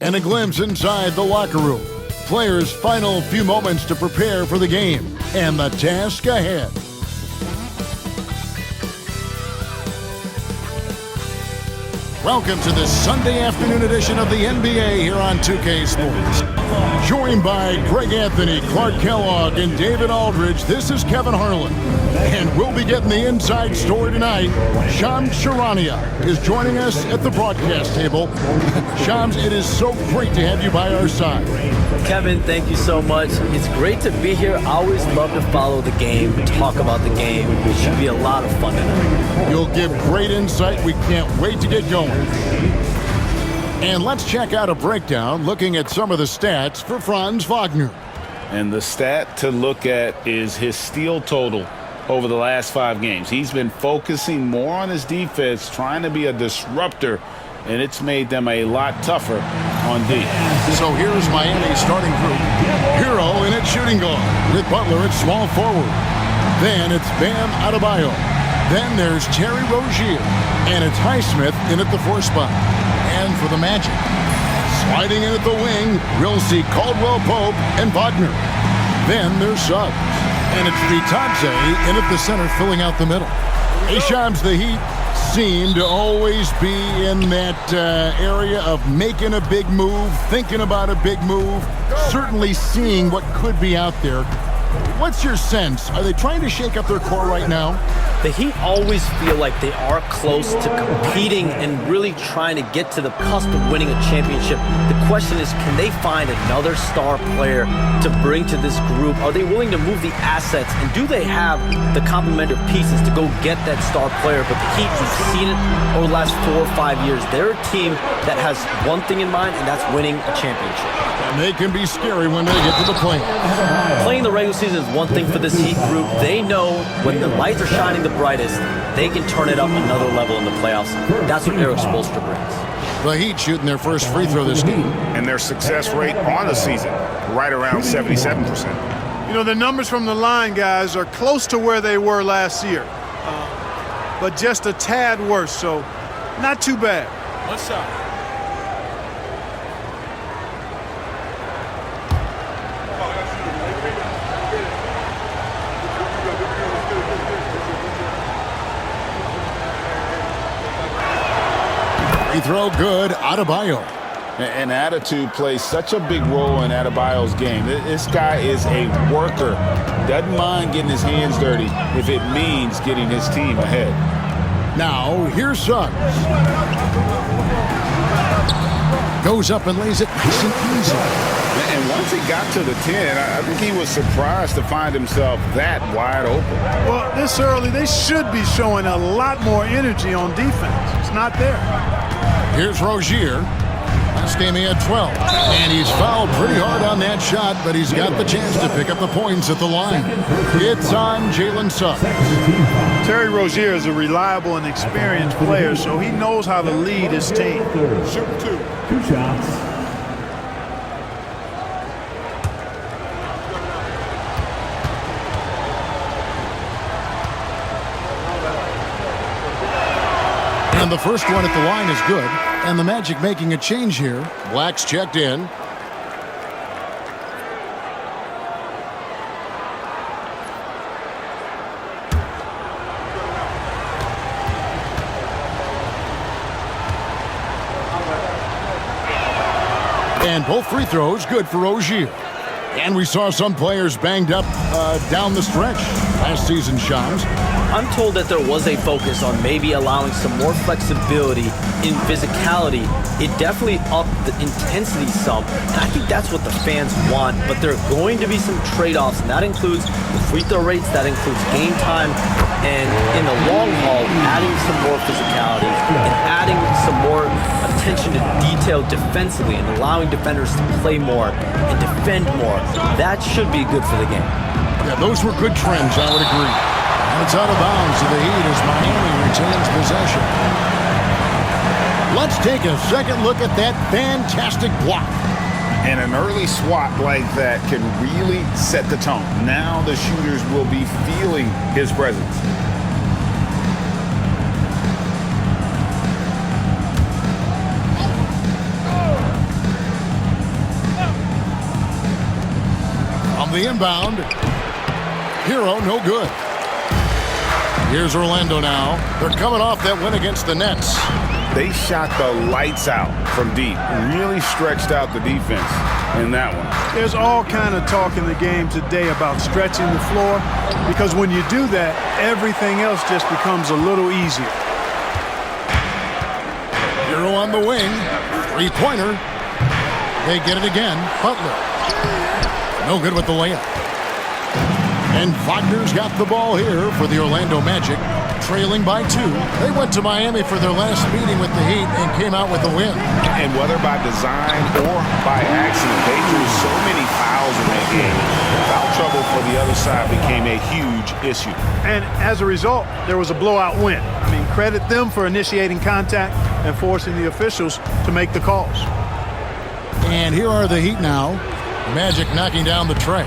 and a glimpse inside the locker room. Players' final few moments to prepare for the game and the task ahead. Welcome to this Sunday afternoon edition of the NBA here on 2K Sports. Joined by Greg Anthony, Clark Kellogg, and David Aldridge, this is Kevin Harlan. And we'll be getting the inside story tonight. Shams Charania is joining us at the broadcast table. Shams, it is so great to have you by our side. Kevin, thank you so much. It's great to be here. I always love to follow the game, talk about the game. It should be a lot of fun tonight. You'll give great insight. We can't wait to get going. And let's check out a breakdown looking at some of the stats for Franz Wagner. And the stat to look at is his steal total over the last 5 games. He's been focusing more on his defense, trying to be a disruptor, and it's made them a lot tougher on D. So here's Miami's starting group. Hero in at shooting guard, with Butler at small forward. Then it's Bam Adebayo. Then there's Terry Rozier, and it's Highsmith in at the 4 spot. And for the Magic, sliding in at the wing, we'll see Caldwell Pope and Wagner. Then there's Suggs, and it's Vitadze in at the center, filling out the middle. Hey, Shams, the Heat seem to always be in that area of making a big move, thinking about a big move, certainly seeing what could be out there. What's your sense? Are they trying to shake up their core right now? The Heat always feel like they are close to competing and really trying to get to the cusp of winning a championship. The question is, can they find another star player to bring to this group? Are they willing to move the assets? And do they have the complementary pieces to go get that star player? But the Heat, we've seen it over the last 4 or 5 years. They're a team that has one thing in mind, and that's winning a championship. And they can be scary when they get to the playoffs. Playing the regular season is one thing for this Heat group. They know when the lights are shining the brightest, they can turn it up another level in the playoffs. That's what Eric Spoelstra brings. The Heat shooting their first free throw this game. And their success rate on the season, right around 77%. You know, the numbers from the line, guys, are close to where they were last year. But just a tad worse, so not too bad. What's up? Throw good, Adebayo. And attitude plays such a big role in Adebayo's game. This guy is a worker. Doesn't mind getting his hands dirty if it means getting his team ahead. Now, here's Suggs. Goes up and lays it nice and easy. And once he got to the 10, I think he was surprised to find himself that wide open. Well, this early, they should be showing a lot more energy on defense. It's not there. Here's Rozier. Last game he had 12. And he's fouled pretty hard on that shot, but he's got the chance to pick up the points at the line. It's on Jalen Suggs. Terry Rozier is a reliable and experienced player, so he knows how to lead his team. Shoot 2. 2 shots. And the first one at the line is good. And the Magic making a change here. Black's checked in. And both free throws good for Rozier. And we saw some players banged up down the stretch last season, Shams. I'm told that there was a focus on maybe allowing some more flexibility in physicality. It definitely upped the intensity some, and I think that's what the fans want. But there are going to be some trade-offs, and that includes the free throw rates, that includes game time, and in the long haul, adding some more physicality and adding some more attention to detail defensively and allowing defenders to play more and defend more. That should be good for the game. Yeah, those were good trends, I would agree. And it's out of bounds to the Heat as Miami retains possession. Let's take a second look at that fantastic block. And an early swat like that can really set the tone. Now the shooters will be feeling his presence. From the inbound, Hero, no good. Here's Orlando now. They're coming off that win against the Nets. They shot the lights out from deep. Really stretched out the defense in that one. There's all kind of talk in the game today about stretching the floor, because when you do that, everything else just becomes a little easier. Hero on the wing. Three-pointer. They get it again. Butler. No good with the layup. And Wagner's got the ball here for the Orlando Magic, trailing by 2. They went to Miami for their last meeting with the Heat and came out with a win. And whether by design or by accident, they drew so many fouls in that game. Foul trouble for the other side became a huge issue. And as a result, there was a blowout win. I mean, credit them for initiating contact and forcing the officials to make the calls. And here are the Heat now. Magic knocking down the tray.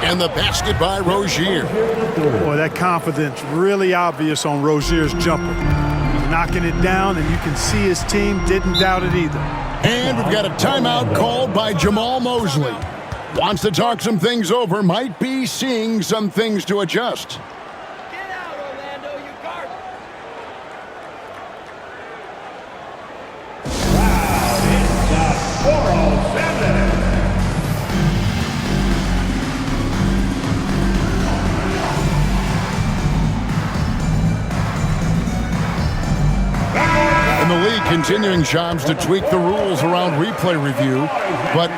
And the basket by Rozier. Boy, that confidence really obvious on Rozier's jumper. He's knocking it down, and you can see his team didn't doubt it either. And we've got a timeout called by Jamal Mosley. Wants to talk some things over, might be seeing some things to adjust. Get out, Orlando, you garbage. In the league, continuing jobs to tweak the rules around replay review. But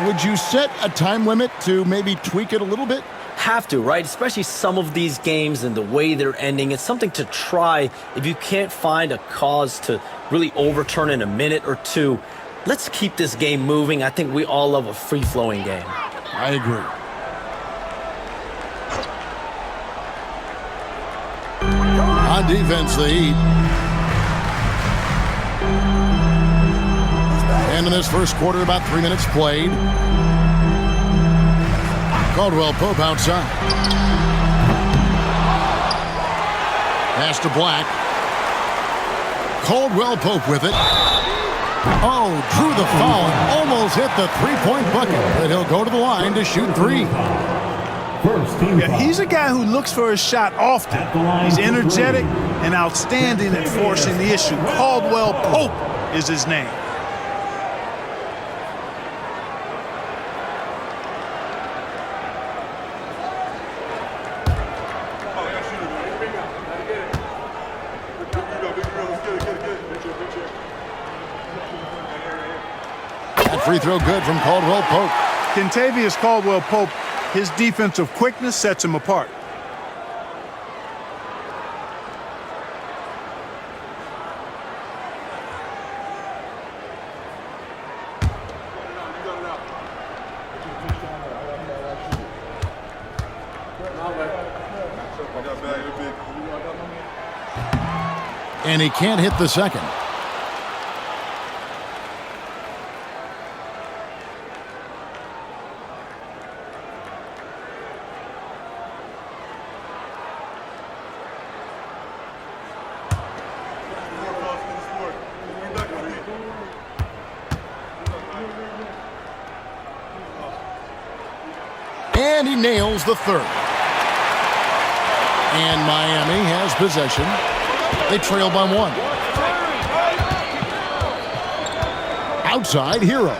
would you set a time limit to maybe tweak it a little bit? Have to, right? Especially some of these games and the way they're ending. It's something to try if you can't find a cause to really overturn in a minute or two. Let's keep this game moving. I think we all love a free-flowing game. I agree. On defense, the Heat. And in this first quarter, about 3 minutes played. Caldwell Pope outside. Pass to Black. Caldwell Pope with it. Oh, drew the foul and almost hit the three-point bucket. But he'll go to the line to shoot 3. Yeah, he's a guy who looks for his shot often. He's energetic and outstanding at forcing the issue. Caldwell Pope is his name. Free throw good from Caldwell Pope. Kentavious Caldwell Pope, his defensive quickness sets him apart. And he can't hit the second. And he nails the third. And Miami has possession. They trail by 1. Outside, Hero.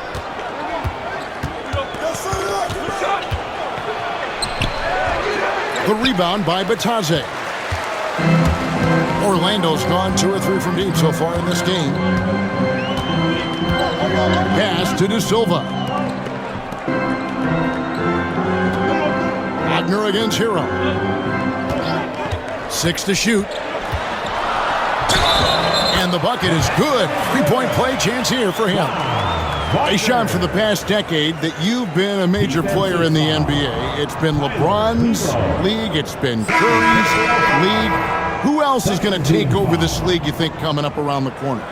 The rebound by Batadze. Orlando's gone 2 or 3 from deep so far in this game. Pass to De Silva. Wagner against Hero. 6 to shoot. And the bucket is good. 3-point play chance here for him. A shot for the past decade that you've been a major player in the NBA. It's been LeBron's league. It's been Curry's league. Who else is going to take over this league, you think, coming up around the corner?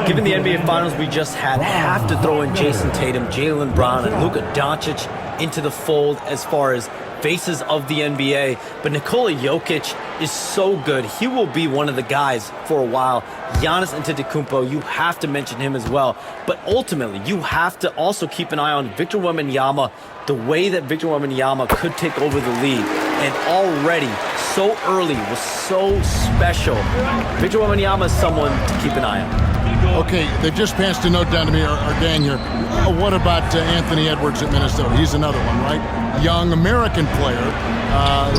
Given the NBA Finals we just had, have to throw in Jason Tatum, Jaylen Brown, and Luka Doncic into the fold as far as faces of the NBA. But Nikola Jokic is so good. He will be one of the guys for a while. Giannis Antetokounmpo, you have to mention him as well. But ultimately, you have to also keep an eye on Victor Wembanyama, the way that Victor Wembanyama could take over the league. And already, so early, was so special. Victor Wembanyama is someone to keep an eye on. Okay, they've just passed a note down to me, our gang here. What about Anthony Edwards at Minnesota? He's another one, right? Young American player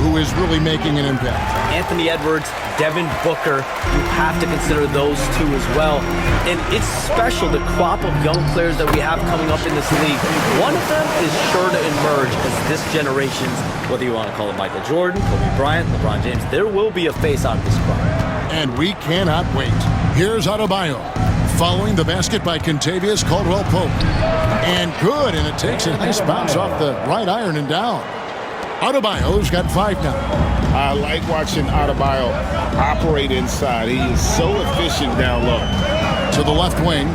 who is really making an impact. Anthony Edwards, Devin Booker, you have to consider those two as well. And it's special, the crop of young players that we have coming up in this league. One of them is sure to emerge as this generation's, whether you want to call it Michael Jordan, Kobe Bryant, LeBron James, there will be a face out of this crop. And we cannot wait. Here's Adebayo, following the basket by Kentavious Caldwell-Pope. And good, and it takes a nice bounce off the right iron and down. Adebayo's got 5 now. I like watching Adebayo operate inside. He is so efficient down low. To the left wing.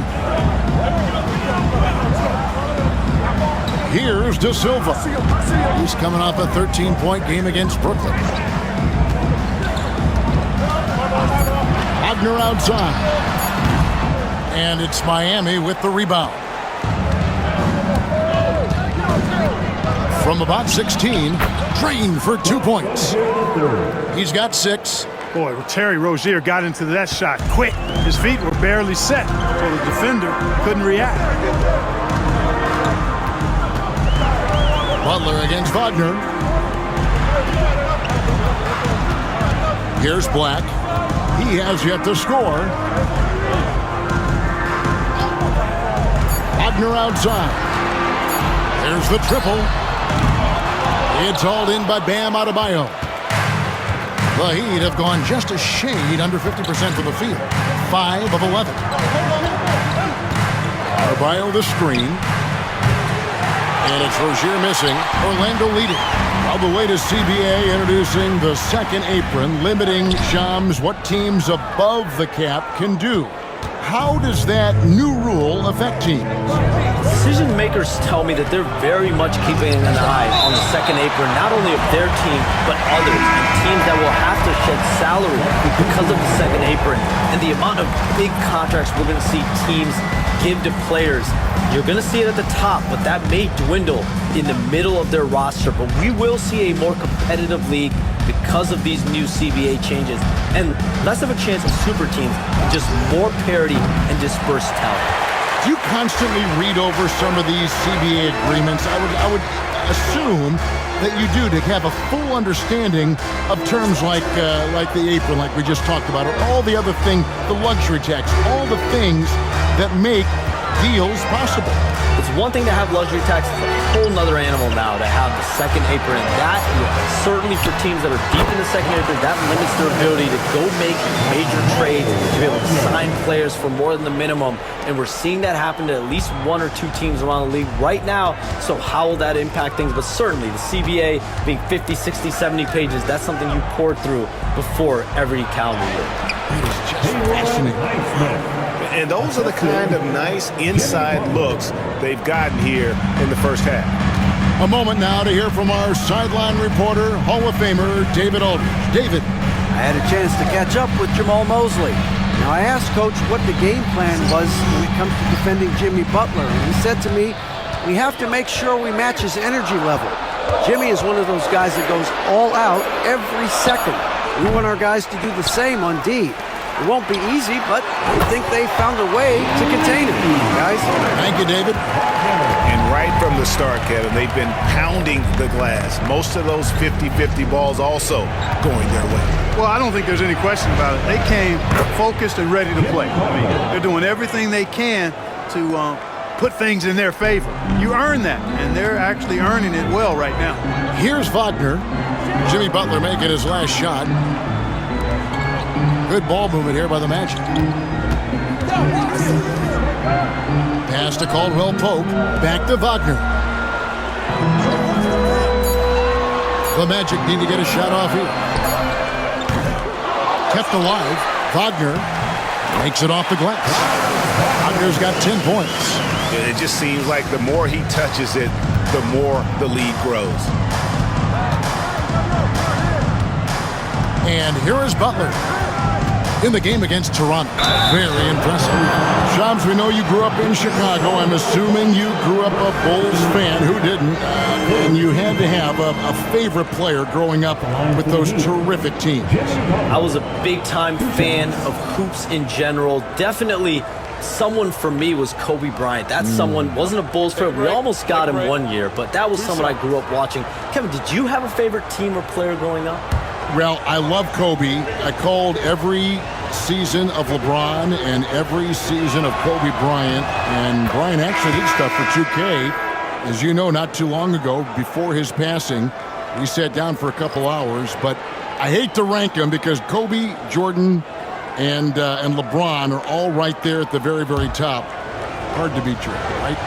Here's De Silva. He's coming off a 13-point game against Brooklyn. Wagner outside. And it's Miami with the rebound. From about 16, trained for 2 points. He's got 6. Boy, Terry Rozier got into that shot quick. His feet were barely set, so the defender couldn't react. Butler against Wagner. Here's Black. He has yet to score. Wagner outside. There's the triple. It's hauled in by Bam Adebayo. The Heat have gone just a shade under 50% from the field. 5 of 11. Adebayo the screen. And it's Rozier missing. Orlando leading. All the way to CBA introducing the second apron, limiting Shams what teams above the cap can do. How does that new rule affect teams? Decision makers tell me that they're very much keeping an eye on the second apron, not only of their team, but others, and teams that will have to shed salary because of the second apron. And the amount of big contracts we're going to see teams give to players. You're going to see it at the top, but that may dwindle in the middle of their roster. But we will see a more competitive league because of these new CBA changes, and less of a chance of super teams, just more parity and dispersed talent. Do you constantly read over some of these CBA agreements? I would assume that you do, to have a full understanding of terms like the apron, like we just talked about, or all the other things, the luxury tax, all the things that make deals possible. It's one thing to have luxury tax, it's a whole nother animal now to have the second apron. And that, certainly for teams that are deep in the second apron, that limits their ability to go make major trades, to be able to sign players for more than the minimum. And we're seeing that happen to at least 1 or 2 teams around the league right now. So how will that impact things? But certainly the CBA being 50, 60, 70 pages, that's something you pour through before every calendar year. It is just fascinating. And those are the kind of nice inside looks they've gotten here in the first half. A moment now to hear from our sideline reporter, Hall of Famer David Aldridge. David. I had a chance to catch up with Jamal Mosley. Now, I asked Coach what the game plan was when it comes to defending Jimmy Butler, and he said to me, we have to make sure we match his energy level. Jimmy is one of those guys that goes all out every second. We want our guys to do the same on D. It won't be easy, but I think they found a way to contain him, guys. Thank you, David. And right from the start, Kevin, they've been pounding the glass. Most of those 50-50 balls also going their way. Well, I don't think there's any question about it. They came focused and ready to play. They're doing everything they can to put things in their favor. You earn that, and they're actually earning it well right now. Here's Wagner. Jimmy Butler making his last shot. Good ball movement here by the Magic. Pass to Caldwell-Pope. Back to Wagner. The Magic need to get a shot off here. Kept alive. Wagner makes it off the glass. Wagner's got 10 points. It just seems like the more he touches it, the more the lead grows. And here is Butler in the game against Toronto. Very impressive. Shams, we know you grew up in Chicago. I'm assuming you grew up a Bulls fan. Who didn't? And you had to have a favorite player growing up with those terrific teams. I was a big-time fan of hoops in general. Definitely someone for me was Kobe Bryant. That's someone, wasn't a Bulls fan. We almost got him one year, but that was someone I grew up watching. Kevin, did you have a favorite team or player growing up? Well, I love Kobe. I called every season of LeBron and every season of Kobe Bryant. And Bryant actually did stuff for 2K. As you know, not too long ago, before his passing, we sat down for a couple hours. But I hate to rank them because Kobe, Jordan, and LeBron are all right there at the very, very top. Hard to beat Jordan, right?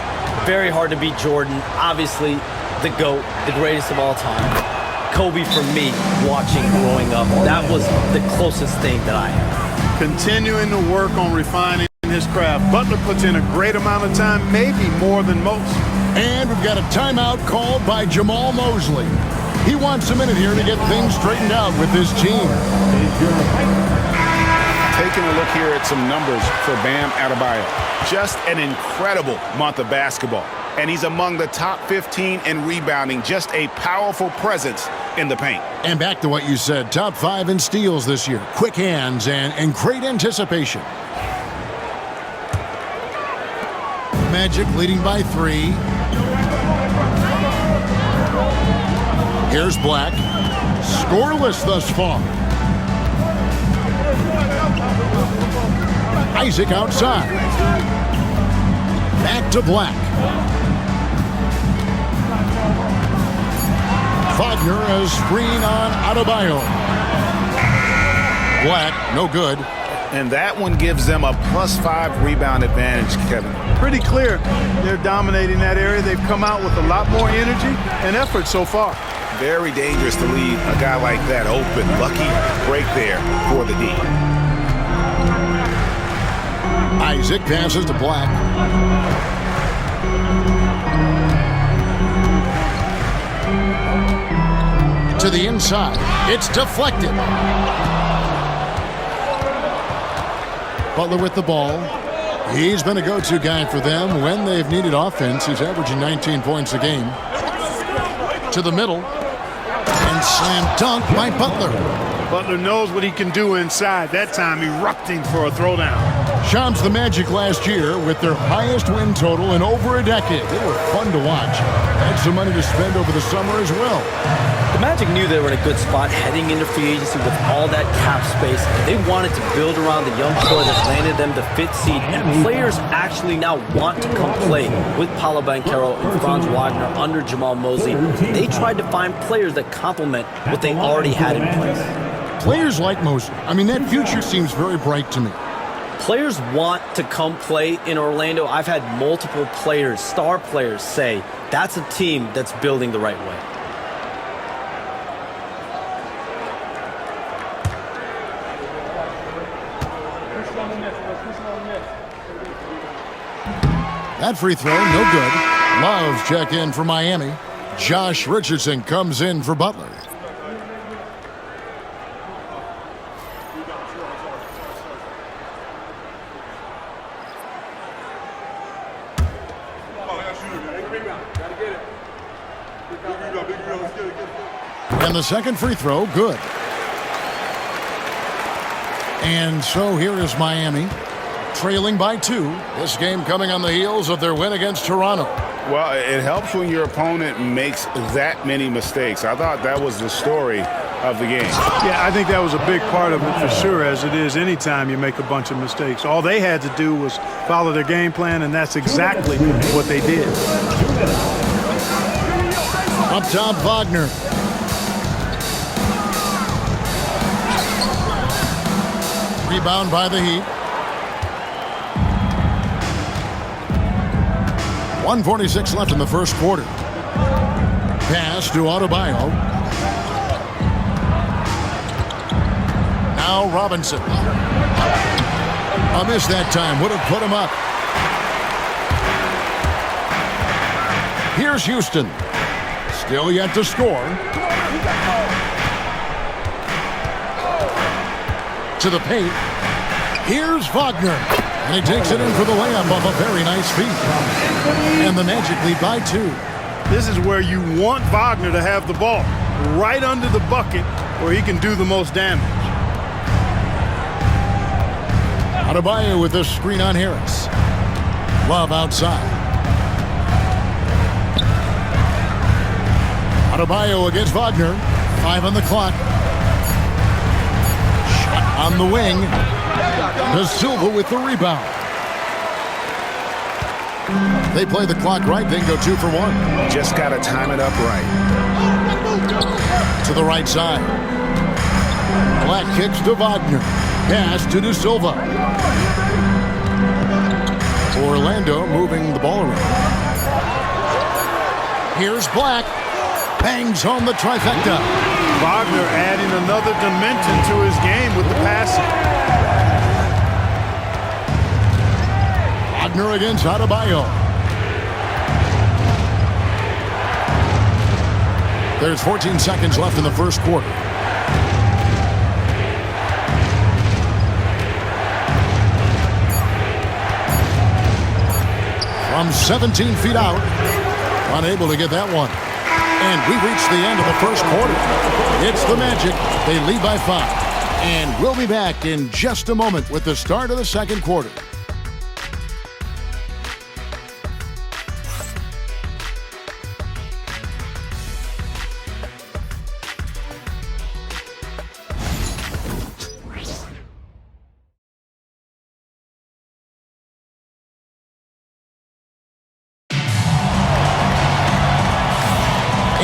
Very hard to beat Jordan. Obviously, the GOAT, the greatest of all time. Kobe, for me, watching growing up, that was the closest thing that I had. Continuing to work on refining his craft. Butler puts in a great amount of time, maybe more than most. And we've got a timeout called by Jamal Mosley. He wants a minute here to get things straightened out with his team. Taking a look here at some numbers for Bam Adebayo. Just an incredible month of basketball. And he's among the top 15 in rebounding. Just a powerful presence in the paint. And back to what you said, top 5 in steals this year. Quick hands and great anticipation. Magic leading by 3. Here's Black. Scoreless thus far. Isaac outside. Back to Black. Wagner a screen on Adebayo. Black, no good. And that one gives them a +5 rebound advantage, Kevin. Pretty clear they're dominating that area. They've come out with a lot more energy and effort so far. Very dangerous to leave a guy like that open. Lucky break there for the D. Isaac passes to Black. To the inside. It's deflected. Butler with the ball. He's been a go-to guy for them when they've needed offense. He's averaging 19 points a game. To the middle. And slam dunk by Butler. Butler knows what he can do inside. That time erupting for a throwdown. Shams the Magic last year with their highest win total in over a decade. They were fun to watch. Had some money to spend over the summer as well. The Magic knew they were in a good spot heading into free agency with all that cap space. They wanted to build around the young core that landed them the 5th seed, and players actually now want to come play with Paolo Banchero and Franz Wagner under Jamal Mosley. They tried to find players that complement what they already had in place. Players like Mosley. I mean, that future seems very bright to me. Players want to come play in Orlando. I've had multiple players, star players, say that's a team that's building the right way. That free throw, no good. Love check in for Miami. Josh Richardson comes in for Butler. And the second free throw, good. And so here is Miami, trailing by 2. This game coming on the heels of their win against Toronto. Well, it helps when your opponent makes that many mistakes. I thought that was the story of the game. Yeah, I think that was a big part of it for sure, as it is anytime you make a bunch of mistakes. All they had to do was follow their game plan, and that's exactly what they did. Up top, Wagner. Rebound by the Heat. 1:46 left in the first quarter. Pass to Adebayo. Now Robinson. A miss that time. Would have put him up. Here's Houston. Still yet to score. to the paint. Here's Wagner. And he takes it in for the layup off a very nice feed. And the Magic lead by 2. This is where you want Wagner to have the ball, right under the bucket where he can do the most damage. Adebayo with the screen on Harris. Love outside. Adebayo against Wagner. 5 on the clock. Shot on the wing. De Silva with the rebound. They play the clock right, then go 2 for 1. Just got to time it up right. To the right side. Black kicks to Wagner. Pass to De Silva. Orlando moving the ball around. Here's Black. Bangs home the trifecta. Wagner adding another dimension to his game with the passing. Wagner against Adebayo. There's 14 seconds left in the first quarter. From 17 feet out. Unable to get that one. And we reach the end of the first quarter. It's the Magic. They lead by 5. And we'll be back in just a moment with the start of the second quarter.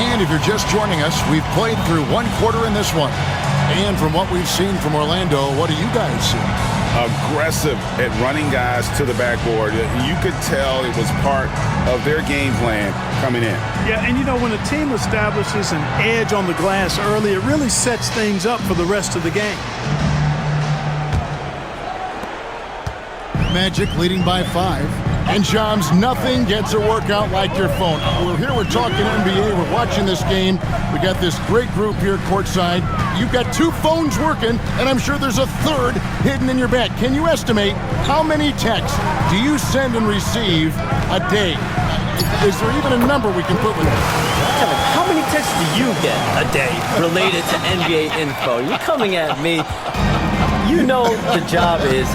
And if you're just joining us, we've played through one quarter in this one. And from what we've seen from Orlando, what do you guys see? Aggressive at running guys to the backboard. You could tell it was part of their game plan coming in. Yeah, and you know, when a team establishes an edge on the glass early, it really sets things up for the rest of the game. Magic leading by 5. And Shams, nothing gets a workout like your phone. We're talking NBA. We're watching this game. We got this great group here courtside. You've got 2 phones working, and I'm sure there's a third hidden in your bag. Can you estimate how many texts do you send and receive a day? Is there even a number we can put with it? Kevin, how many texts do you get a day related to NBA info? You're coming at me. You know the job is,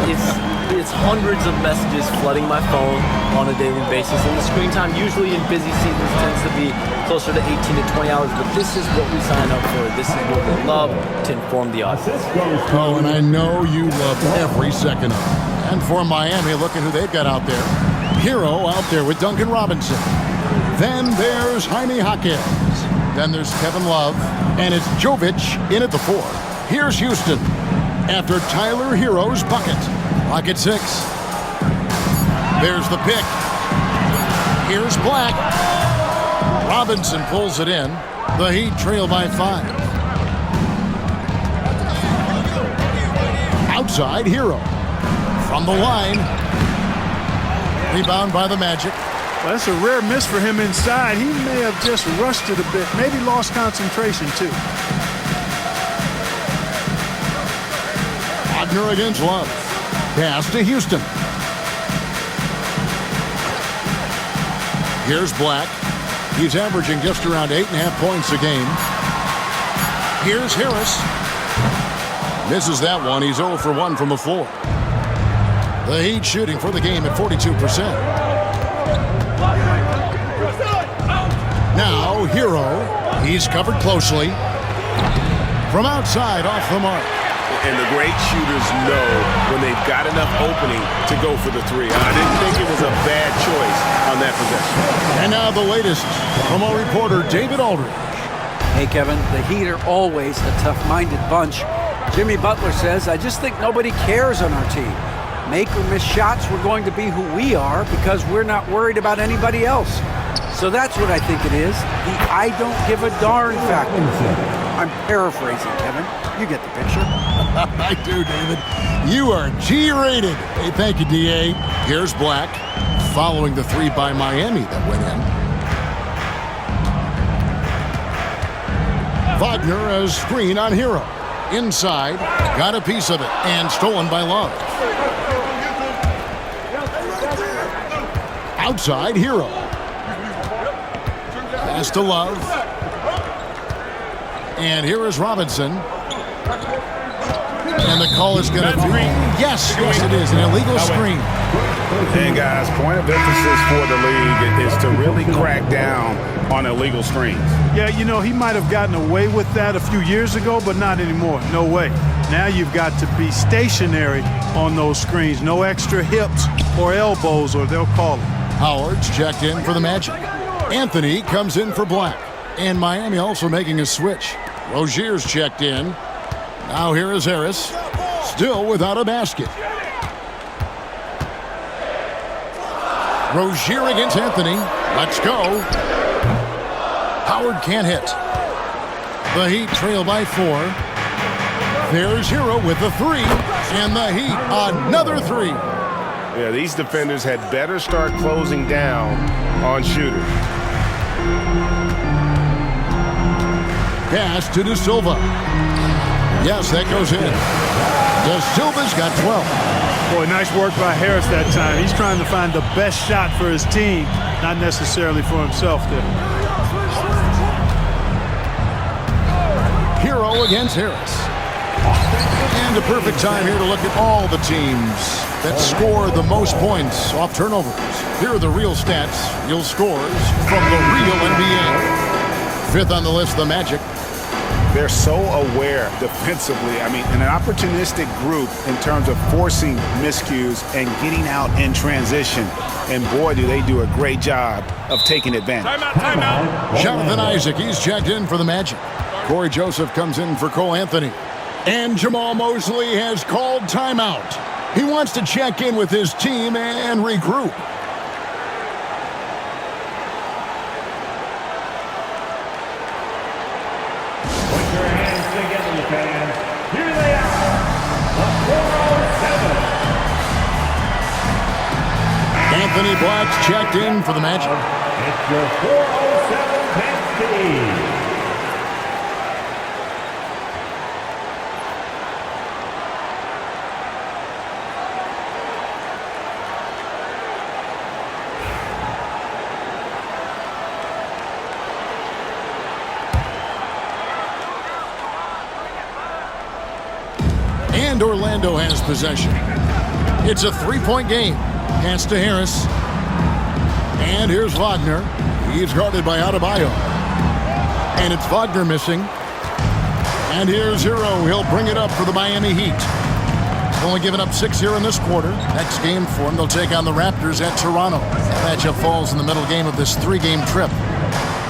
it's hundreds of messages flooding my phone on a daily basis. And the screen time usually in busy seasons tends to be closer to 18 to 20 hours. But this is what we sign up for. This is what we love to inform the audience. Oh, and I know you love every second of it. And for Miami, look at who they've got out there. Hero out there with Duncan Robinson. Then there's Jaime Jaquez. Then there's Kevin Love. And it's Jovic in at the 4. Here's Houston after Tyler Hero's bucket. Clock at 6. There's the pick. Here's Black. Robinson pulls it in. The Heat trail by 5. Outside, Hero. From the line. Rebound by the Magic. Well, that's a rare miss for him inside. He may have just rushed it a bit. Maybe lost concentration, too. Wagner against Love. Pass to Houston. Here's Black. He's averaging just around 8.5 points a game. Here's Harris. Misses that one. He's 0 for 1 from the floor. The Heat shooting for the game at 42%. Now, Hero. He's covered closely. From outside, off the mark. And the great shooters know when they've got enough opening to go for the 3. I didn't think it was a bad choice on that possession. And now the latest from our reporter, David Aldridge. Hey, Kevin, the Heat are always a tough-minded bunch. Jimmy Butler says, I just think nobody cares on our team. Make or miss shots, we're going to be who we are because we're not worried about anybody else. So that's what I think it is, the I don't give a darn factor. I'm paraphrasing, Kevin. You get the picture. I do, David. You are G-rated. Hey, thank you, D.A. Here's Black, following the 3 by Miami that went in. Wagner, a screen on Hero. Inside, got a piece of it, and stolen by Love. Outside, Hero. Pass to Love. And here is Robinson. And the call is going to be... Yes, it is. An illegal screen. And guys, point of emphasis for the league is to really crack down on illegal screens. Yeah, you know, he might have gotten away with that a few years ago, but not anymore. No way. Now you've got to be stationary on those screens. No extra hips or elbows, or they'll call it. Howard's checked in for the Magic. Anthony comes in for Black. And Miami also making a switch. Rozier's checked in. Now here is Harris. Still without a basket. Rozier against Anthony. Let's go. Howard can't hit. The Heat trail by 4. There's Hero with the 3. And the Heat, another 3. Yeah, these defenders had better start closing down on shooters. Pass to De Silva. Yes, that goes in. De Silva's got 12. Boy, nice work by Harris that time. He's trying to find the best shot for his team, not necessarily for himself there. Hero against Harris. And a perfect time here to look at all the teams that score the most points off turnovers. Here are the real stats, real scores from the real NBA. 5th on the list, the Magic. They're so aware defensively. I mean, an opportunistic group in terms of forcing miscues and getting out in transition. And boy, do they do a great job of taking advantage. Timeout. Jonathan Isaac, he's checked in for the Magic. Corey Joseph comes in for Cole Anthony. And Jamal Mosley has called timeout. He wants to check in with his team and regroup. Anthony Black's checked in for the Magic. It's your 407 10 And Orlando has possession. It's a 3-point game. Pass to Harris. And here's Wagner. He's guarded by Adebayo. And it's Wagner missing. And here's Hero. He'll bring it up for the Miami Heat. Only given up 6 here in this quarter. Next game for them, they'll take on the Raptors at Toronto. That matchup falls in the middle game of this 3-game trip.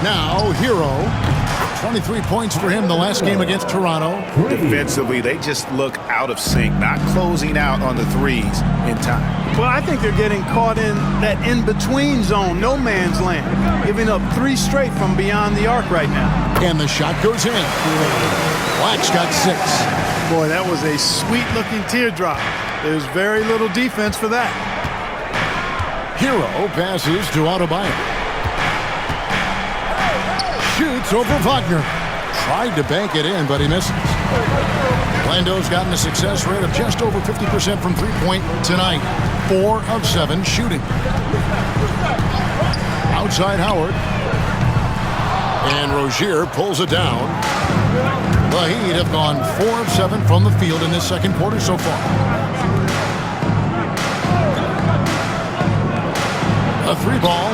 Now, Hero. 23 points for him the last game against Toronto. Defensively, they just look out of sync, not closing out on the threes in time. Well, I think they're getting caught in that in-between zone, no man's land, giving up 3 straight from beyond the arc right now. And the shot goes in. Black's got 6. Boy, that was a sweet-looking teardrop. There's very little defense for that. Hero passes to Adebayo. Shoots over Wagner. Tried to bank it in, but he misses. Orlando's gotten a success rate of just over 50% from three-point tonight. 4 of 7 shooting. Outside Howard. And Rozier pulls it down. The Heat have gone 4 of 7 from the field in this second quarter so far. A 3-ball.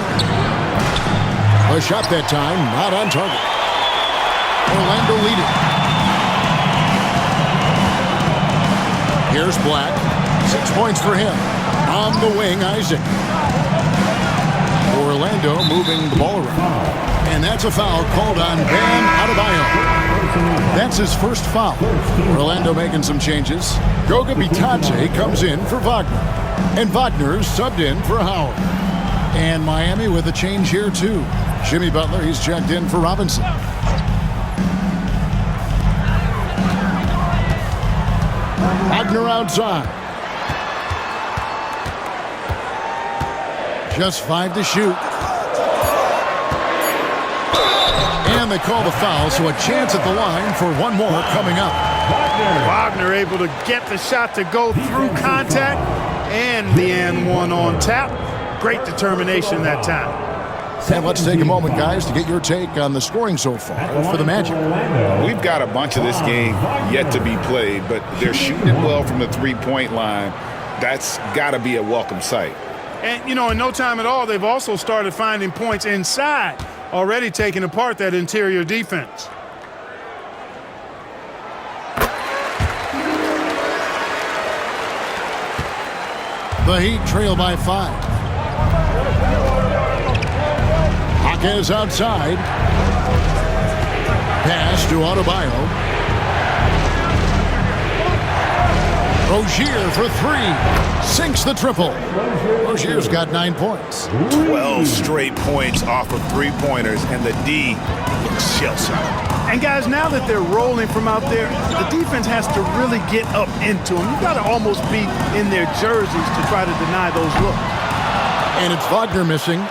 A shot that time, not on target. Orlando leading. Here's Black. 6 points for him. On the wing, Isaac. Orlando moving the ball around. And that's a foul called on Bam Adebayo. That's his first foul. Orlando making some changes. Goga Bitadze comes in for Wagner. And Wagner's subbed in for Howard. And Miami with a change here, too. Jimmy Butler, he's checked in for Robinson. Wagner outside. Just 5 to shoot. And they call the foul, so a chance at the line for one more coming up. Wagner able to get the shot to go through contact and the and one on tap. Great determination that time. And let's take a moment, guys, to get your take on the scoring so far for the Magic. We've got a bunch of this game yet to be played, but they're shooting it well from the three-point line. That's got to be a welcome sight. And, you know, in no time at all, they've also started finding points inside, already taking apart that interior defense. The Heat trail by 5. Is outside. Pass to Adebayo. Rozier for 3. Sinks the triple. Rozier's got 9 points. 12 straight points off of three-pointers, and the D looks shell-shocked. And, guys, now that they're rolling from out there, the defense has to really get up into them. You've got to almost be in their jerseys to try to deny those looks. And it's Wagner missing.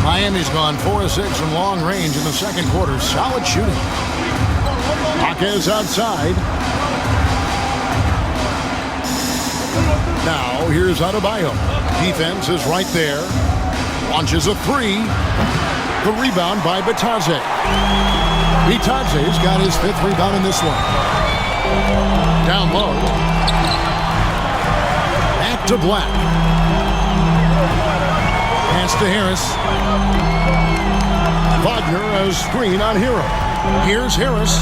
Miami's gone 4 of 6 from long range in the second quarter. Solid shooting. Jaquez outside. Now here's Adebayo. Defense is right there. Launches a 3. The rebound by Bitadze. Bitadze's got his 5th rebound in this one. Down low. Back to Black. Pass to Harris. Wagner a screen on Hero. Here's Harris.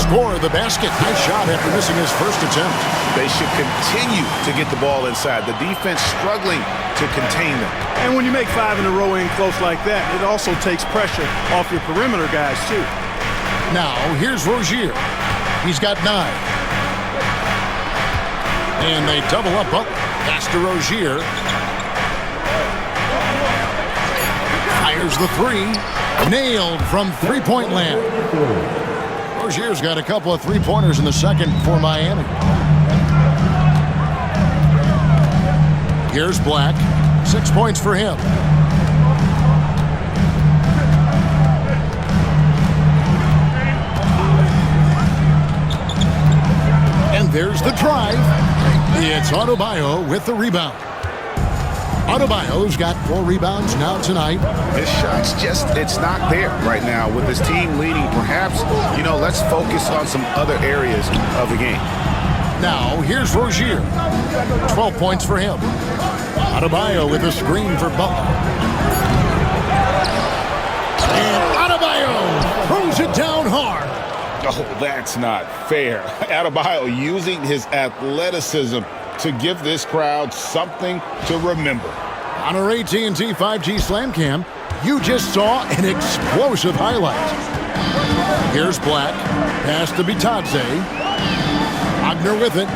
Score the basket. Nice shot after missing his first attempt. They should continue to get the ball inside. The defense struggling to contain them. And when you make 5 in a row in close like that, it also takes pressure off your perimeter guys, too. Now, here's Rozier. He's got 9. And they double up. Pass to Rozier. Fires the 3. Nailed from three-point land. Rozier's got a couple of three-pointers in the second for Miami. Here's Black. 6 points for him. And there's the drive. It's Adebayo with the rebound. Adebayo's got 4 rebounds now tonight. His shot's it's not there right now with his team leading. Perhaps, let's focus on some other areas of the game. Now, here's Rozier. 12 points for him. Adebayo with a screen for Butler. And Adebayo throws it down hard. Oh, that's not fair. Adebayo using his athleticism to give this crowd something to remember. On our AT&T 5G Slam Cam, you just saw an explosive highlight. Here's Black. Pass to Bitadze. Wagner with it.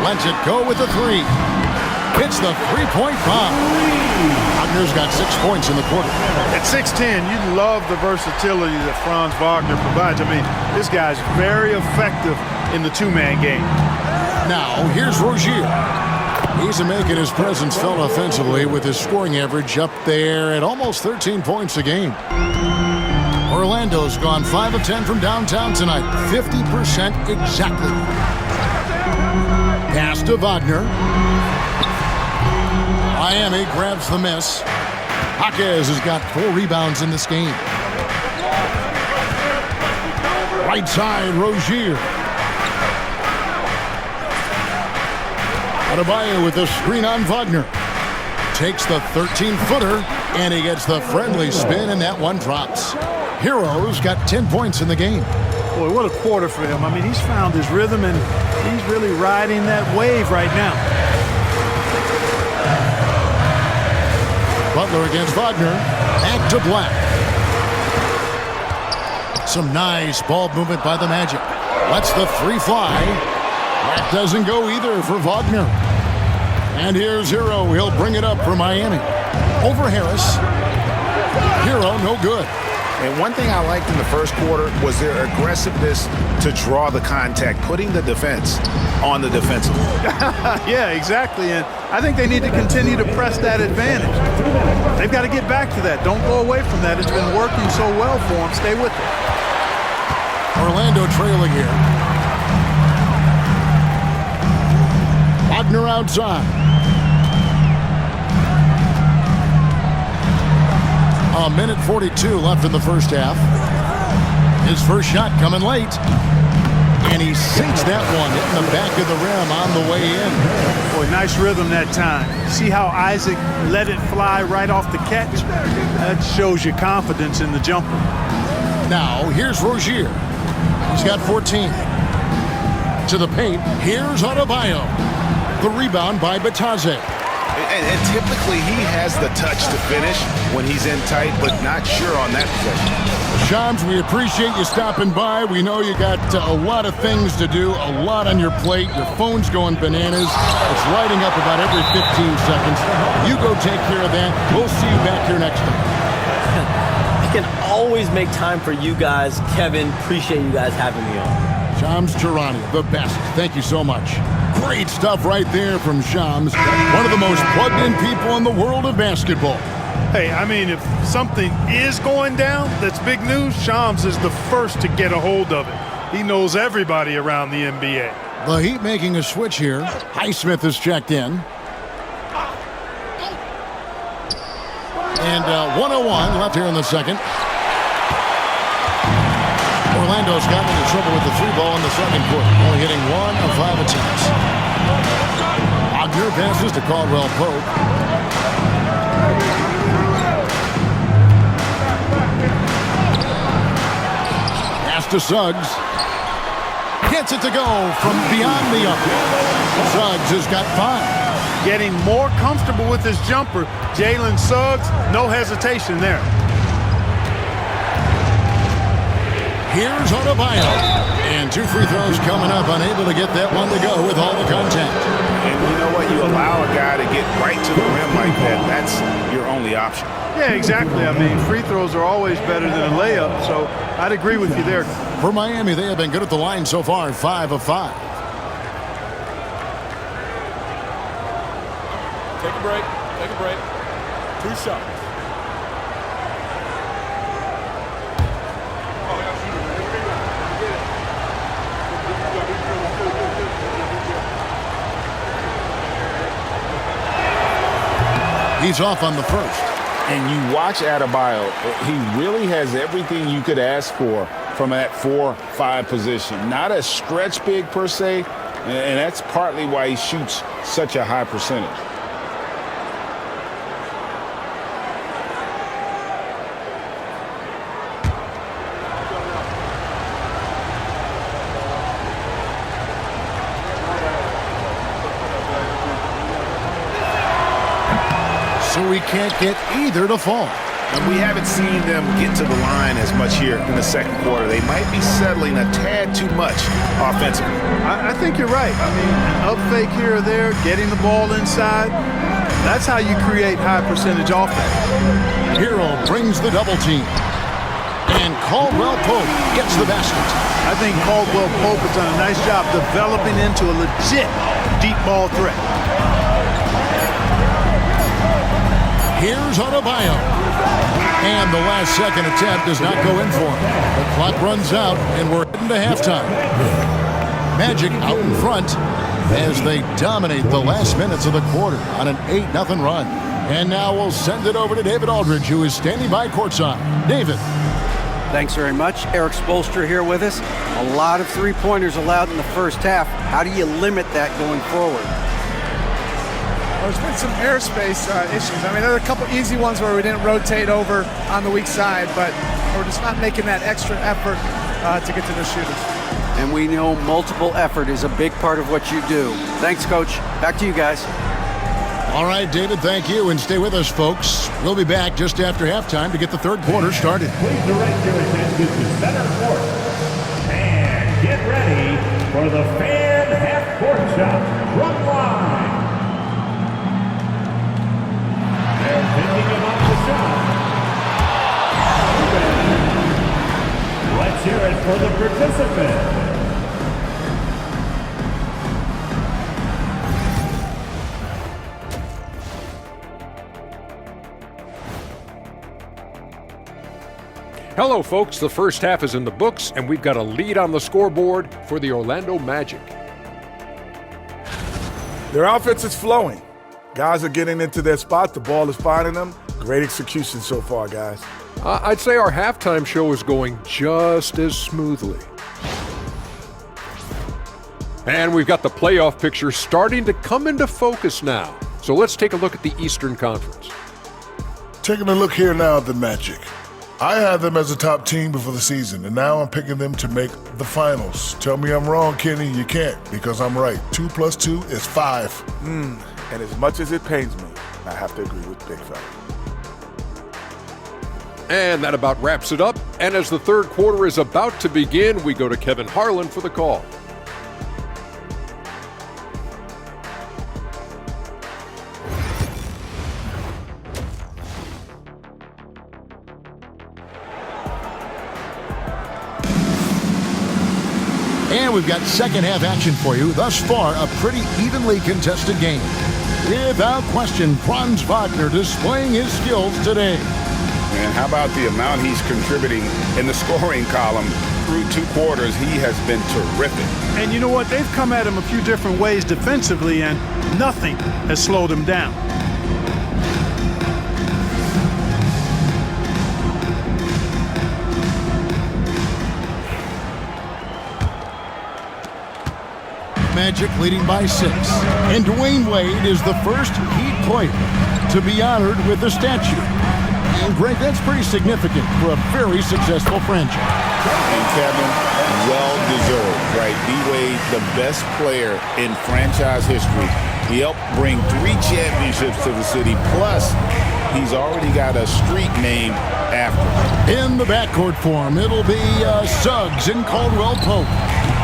Lets it go with the 3. Hits the three-point bomb. Wagner's got 6 points in the quarter. At 6'10", you love the versatility that Franz Wagner provides. I mean, this guy's very effective in the two-man game. Now, here's Rozier. He's making his presence felt offensively with his scoring average up there at almost 13 points a game. Orlando's gone 5 of 10 from downtown tonight. 50% exactly. Pass to Wagner. Miami grabs the miss. Jaquez has got 4 rebounds in this game. Right side, Rozier. Adebayo with a screen on Wagner. Takes the 13-footer, and he gets the friendly spin, and that one drops. Hero's got 10 points in the game. Boy, what a quarter for him. I mean, he's found his rhythm, and he's really riding that wave right now. Butler against Wagner. Back to Black. Some nice ball movement by the Magic. Lets the 3 fly. That doesn't go either for Wagner. And here's Hero. He'll bring it up for Miami. Over Harris. Hero, no good. And one thing I liked in the first quarter was their aggressiveness to draw the contact, putting the defense on the defensive. Yeah, exactly. And I think they need to continue to press that advantage. They've got to get back to that. Don't go away from that. It's been working so well for them. Stay with it. Orlando trailing here. Wagner outside. A minute 42 left in the first half. His first shot coming late. And he sinks that one, hitting the back of the rim on the way in. Boy, nice rhythm that time. See how Isaac let it fly right off the catch? That shows you confidence in the jumper. Now, here's Rozier. He's got 14. To the paint, here's Adebayo. The rebound by Batadze. And typically he has the touch to finish when he's in tight, but not sure on that possession. Shams, we appreciate you stopping by. We know you got a lot of things to do, a lot on your plate. Your phone's going bananas. It's lighting up about every 15 seconds. You go take care of that. We'll see you back here next time. I can always make time for you guys. Kevin, appreciate you guys having me on. Shams Charania, the best. Thank you so much. Great stuff right there from Shams, one of the most plugged-in people in the world of basketball. Hey, I mean, if something is going down that's big news, Shams is the first to get a hold of it. He knows everybody around the NBA. The Heat making a switch here. Highsmith is checked in. And 1:01 left here in the second. Orlando's gotten into trouble with the three ball in the second quarter, only hitting 1 of 5 attempts. Wagner passes to Caldwell Pope. Pass to Suggs. Gets it to go from beyond the arc. Suggs has got 5. Getting more comfortable with his jumper. Jalen Suggs, no hesitation there. Here's Adebayo. And 2 free throws coming up, unable to get that one to go with all the contact. And you know what? You allow a guy to get right to the rim like that. That's your only option. Yeah, exactly. I mean, free throws are always better than a layup, so I'd agree with you there. For Miami, they have been good at the line so far, 5 of 5. Take a break. Take a break. 2 shots. He's off on the first. And you watch Adebayo, he really has everything you could ask for from that 4-5 position. Not a stretch big per se, and that's partly why he shoots such a high percentage. So we can't get either to fall. And we haven't seen them get to the line as much here in the second quarter. They might be settling a tad too much offensively. I think you're right. I mean, an up fake here or there, getting the ball inside, that's how you create high percentage offense. Hero brings the double team. And Caldwell Pope gets the basket. I think Caldwell Pope has done a nice job developing into a legit deep ball threat. Here's Adebayo. And the last second attempt does not go in for him. The clock runs out, and we're heading to halftime. Magic out in front as they dominate the last minutes of the quarter on an 8-0 run. And now we'll send it over to David Aldridge, who is standing by courtside. David. Thanks very much. Eric Spoelstra here with us. A lot of three-pointers allowed in the first half. How do you limit that going forward? There's been some airspace issues. I mean, there are a couple easy ones where we didn't rotate over on the weak side, but we're just not making that extra effort to get to the shooters. And we know multiple effort is a big part of what you do. Thanks, Coach. Back to you guys. All right, David, thank you, and stay with us, folks. We'll be back just after halftime to get the third quarter started. Please direct your attention to center court. And get ready for the fan half-court shot from line. They're picking him up the shot. for the participant. Hello, folks. The first half is in the books, and we've got a lead on the scoreboard for the Orlando Magic. Their offense is flowing. Guys are getting into their spots. The ball is finding them. Great execution so far, guys. I'd say our halftime show is going just as smoothly. And we've got the playoff picture starting to come into focus now. So let's take a look at the Eastern Conference. Taking a look here now at the Magic. I had them as a top team before the season, and now I'm picking them to make the finals. Tell me I'm wrong, Kenny. You can't, because I'm right. 2 + 2 is 5. And as much as it pains me, I have to agree with Big Fella. And that about wraps it up. And as the third quarter is about to begin, we go to Kevin Harlan for the call. And we've got second half action for you. Thus far, a pretty evenly contested game. Without question, Franz Wagner displaying his skills today. And how about the amount he's contributing in the scoring column through 2 quarters? He has been terrific. And you know what? They've come at him a few different ways defensively, and nothing has slowed him down. Magic leading by 6. And Dwayne Wade is the first Heat player to be honored with a statue. And Greg, that's pretty significant for a very successful franchise. And Kevin, well-deserved, right? D-Wade, the best player in franchise history. He helped bring 3 championships to the city. Plus, he's already got a street named after him. In the backcourt form, it'll be Suggs and Caldwell Pope.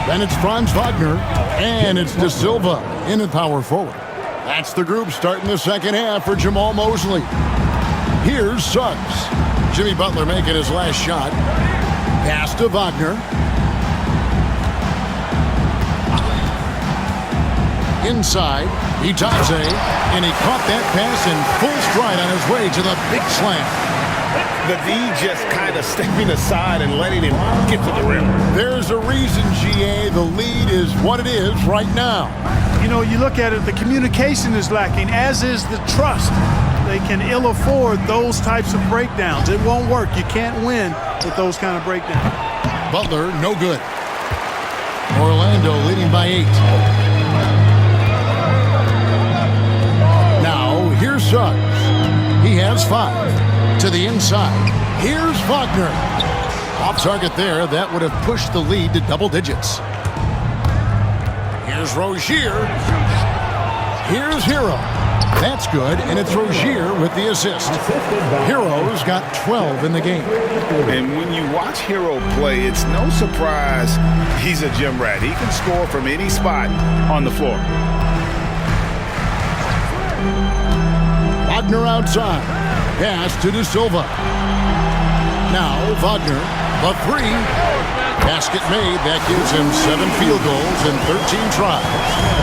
Then it's Franz Wagner, and it's De Silva in at power forward. That's the group starting the second half for Jamal Mosley. Here's Suggs. Jimmy Butler making his last shot. Pass to Wagner. Inside, Itaze, and he caught that pass in full stride on his way to the big slam. The D just kind of stepping aside and letting him get to the rim. There's a reason, GA, the lead is what it is right now. You know, you look at it, the communication is lacking, as is the trust. They can ill afford those types of breakdowns. It won't work. You can't win with those kind of breakdowns. Butler, no good. Orlando leading by 8. Now, here's Suggs. He has 5. To the inside. Here's Wagner. Off target there. That would have pushed the lead to double digits. Here's Rozier. Here's Hero. That's good, and it's Rozier with the assist. Hero's got 12 in the game. And when you watch Hero play, it's no surprise he's a gym rat. He can score from any spot on the floor. Wagner outside. Pass to De Silva. Now Wagner, the 3. Basket made. That gives him 7 field goals and 13 tries.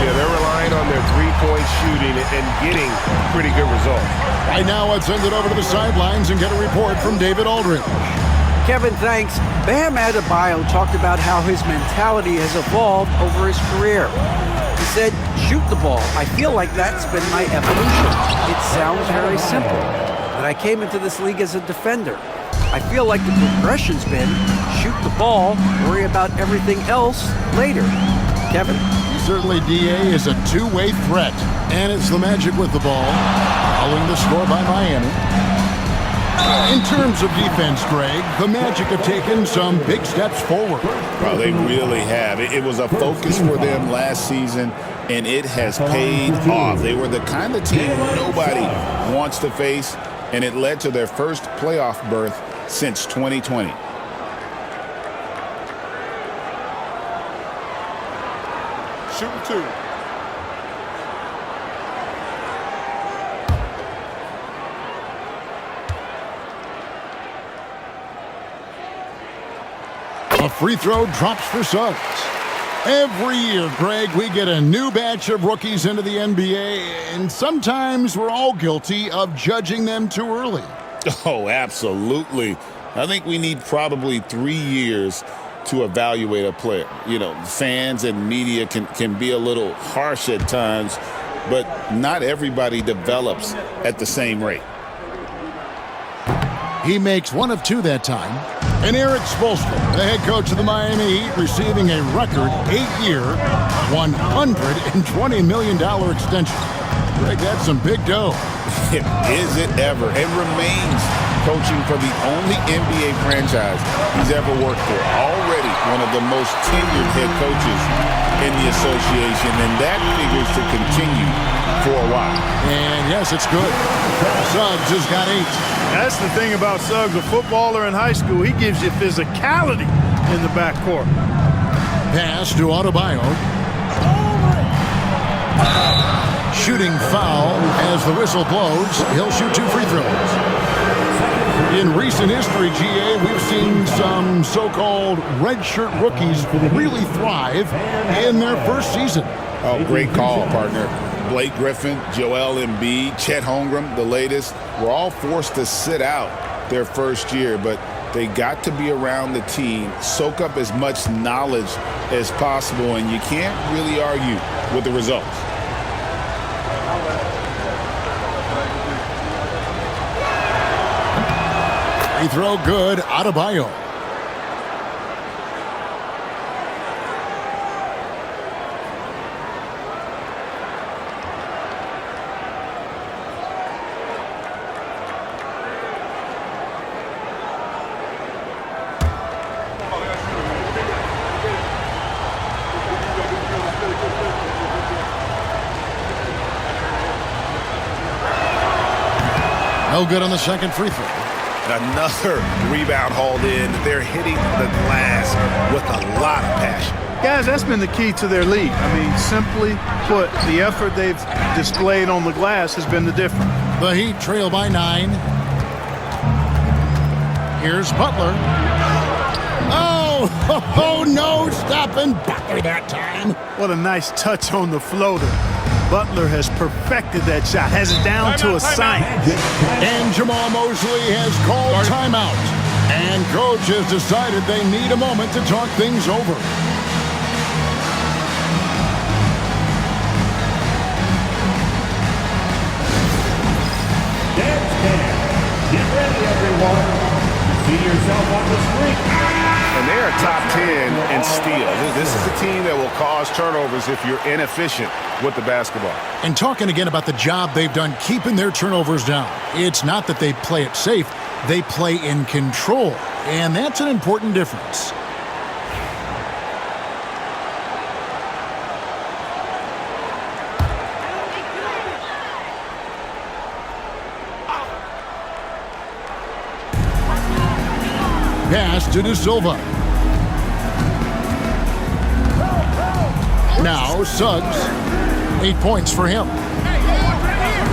Yeah, they're relying on their three-point shooting and getting pretty good results. Right now, let's send it over to the sidelines and get a report from David Aldridge. Kevin, thanks. Bam Adebayo talked about how his mentality has evolved over his career. He said, shoot the ball. I feel like that's been my evolution. It sounds very simple. But I came into this league as a defender. I feel like the progression's been shoot the ball, worry about everything else later. Kevin? Certainly, DA is a two-way threat. And it's the Magic with the ball, following the score by Miami. In terms of defense, Greg, the Magic have taken some big steps forward. Well, they really have. It was a focus for them last season, and it has paid off. They were the kind of team nobody wants to face, and it led to their first playoff berth since 2020. Shooting 2. The free throw drops for Suggs. Every year, Greg, we get a new batch of rookies into the NBA, and sometimes we're all guilty of judging them too early. Oh, absolutely. I think we need probably 3 years to evaluate a player. You know, fans and media can be a little harsh at times, but not everybody develops at the same rate. He makes 1 of 2 that time. And Eric Spoelstra, the head coach of the Miami Heat, receiving a record 8-year, $120 million extension. Greg, that's some big dough. Is it ever? And remains coaching for the only NBA franchise he's ever worked for. Already one of the most tenured head coaches in the association, and that figures to continue for a while. And yes, it's good. Suggs has got 8. That's the thing about Suggs, a footballer in high school. He gives you physicality in the backcourt. Pass to Adebayo. Shooting foul as the whistle blows. He'll shoot 2 free throws. In recent history, GA, we've seen some so-called redshirt rookies really thrive in their first season. Oh, great call, partner. Blake Griffin, Joel Embiid, Chet Holmgren, the latest, were all forced to sit out their first year, but they got to be around the team, soak up as much knowledge as possible, and you can't really argue with the results. Free throw good, Adebayo. No good on the second free throw. Another rebound hauled in. They're hitting the glass with a lot of passion. Guys, that's been the key to their lead. I mean, simply put, the effort they've displayed on the glass has been the difference. The Heat trail by 9. Here's Butler. Oh, no, stopping Butler that time. What a nice touch on the floater. Butler has perfected that shot, has it down to a science. And Jamal Mosley has called timeout. And coach has decided they need a moment to talk things over. Dance Cam. Get ready, everyone. See yourself on the screen. And they are top 10 in steals. This is a team that will cause turnovers if you're inefficient with the basketball. And talking again about the job they've done keeping their turnovers down. It's not that they play it safe, they play in control. And that's an important difference. Pass to De Silva. Now Suggs, 8 points for him.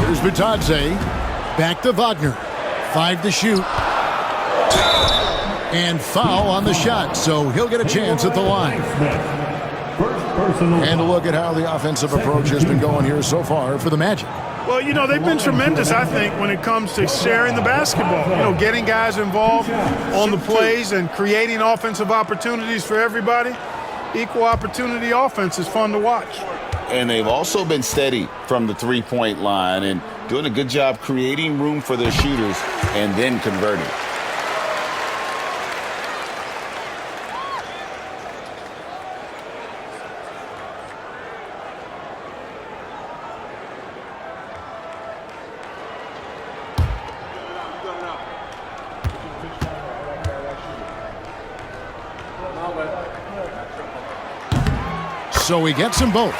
Here's Bitadze, back to Wagner, 5 to shoot. And foul on the shot, so he'll get a chance at the line. And a look at how the offensive approach has been going here so far for the Magic. Well, you know, they've been tremendous, I think, when it comes to sharing the basketball. You know, getting guys involved on the plays and creating offensive opportunities for everybody. Equal opportunity offense is fun to watch. And they've also been steady from the three-point line and doing a good job creating room for their shooters and then converting. So he gets them both.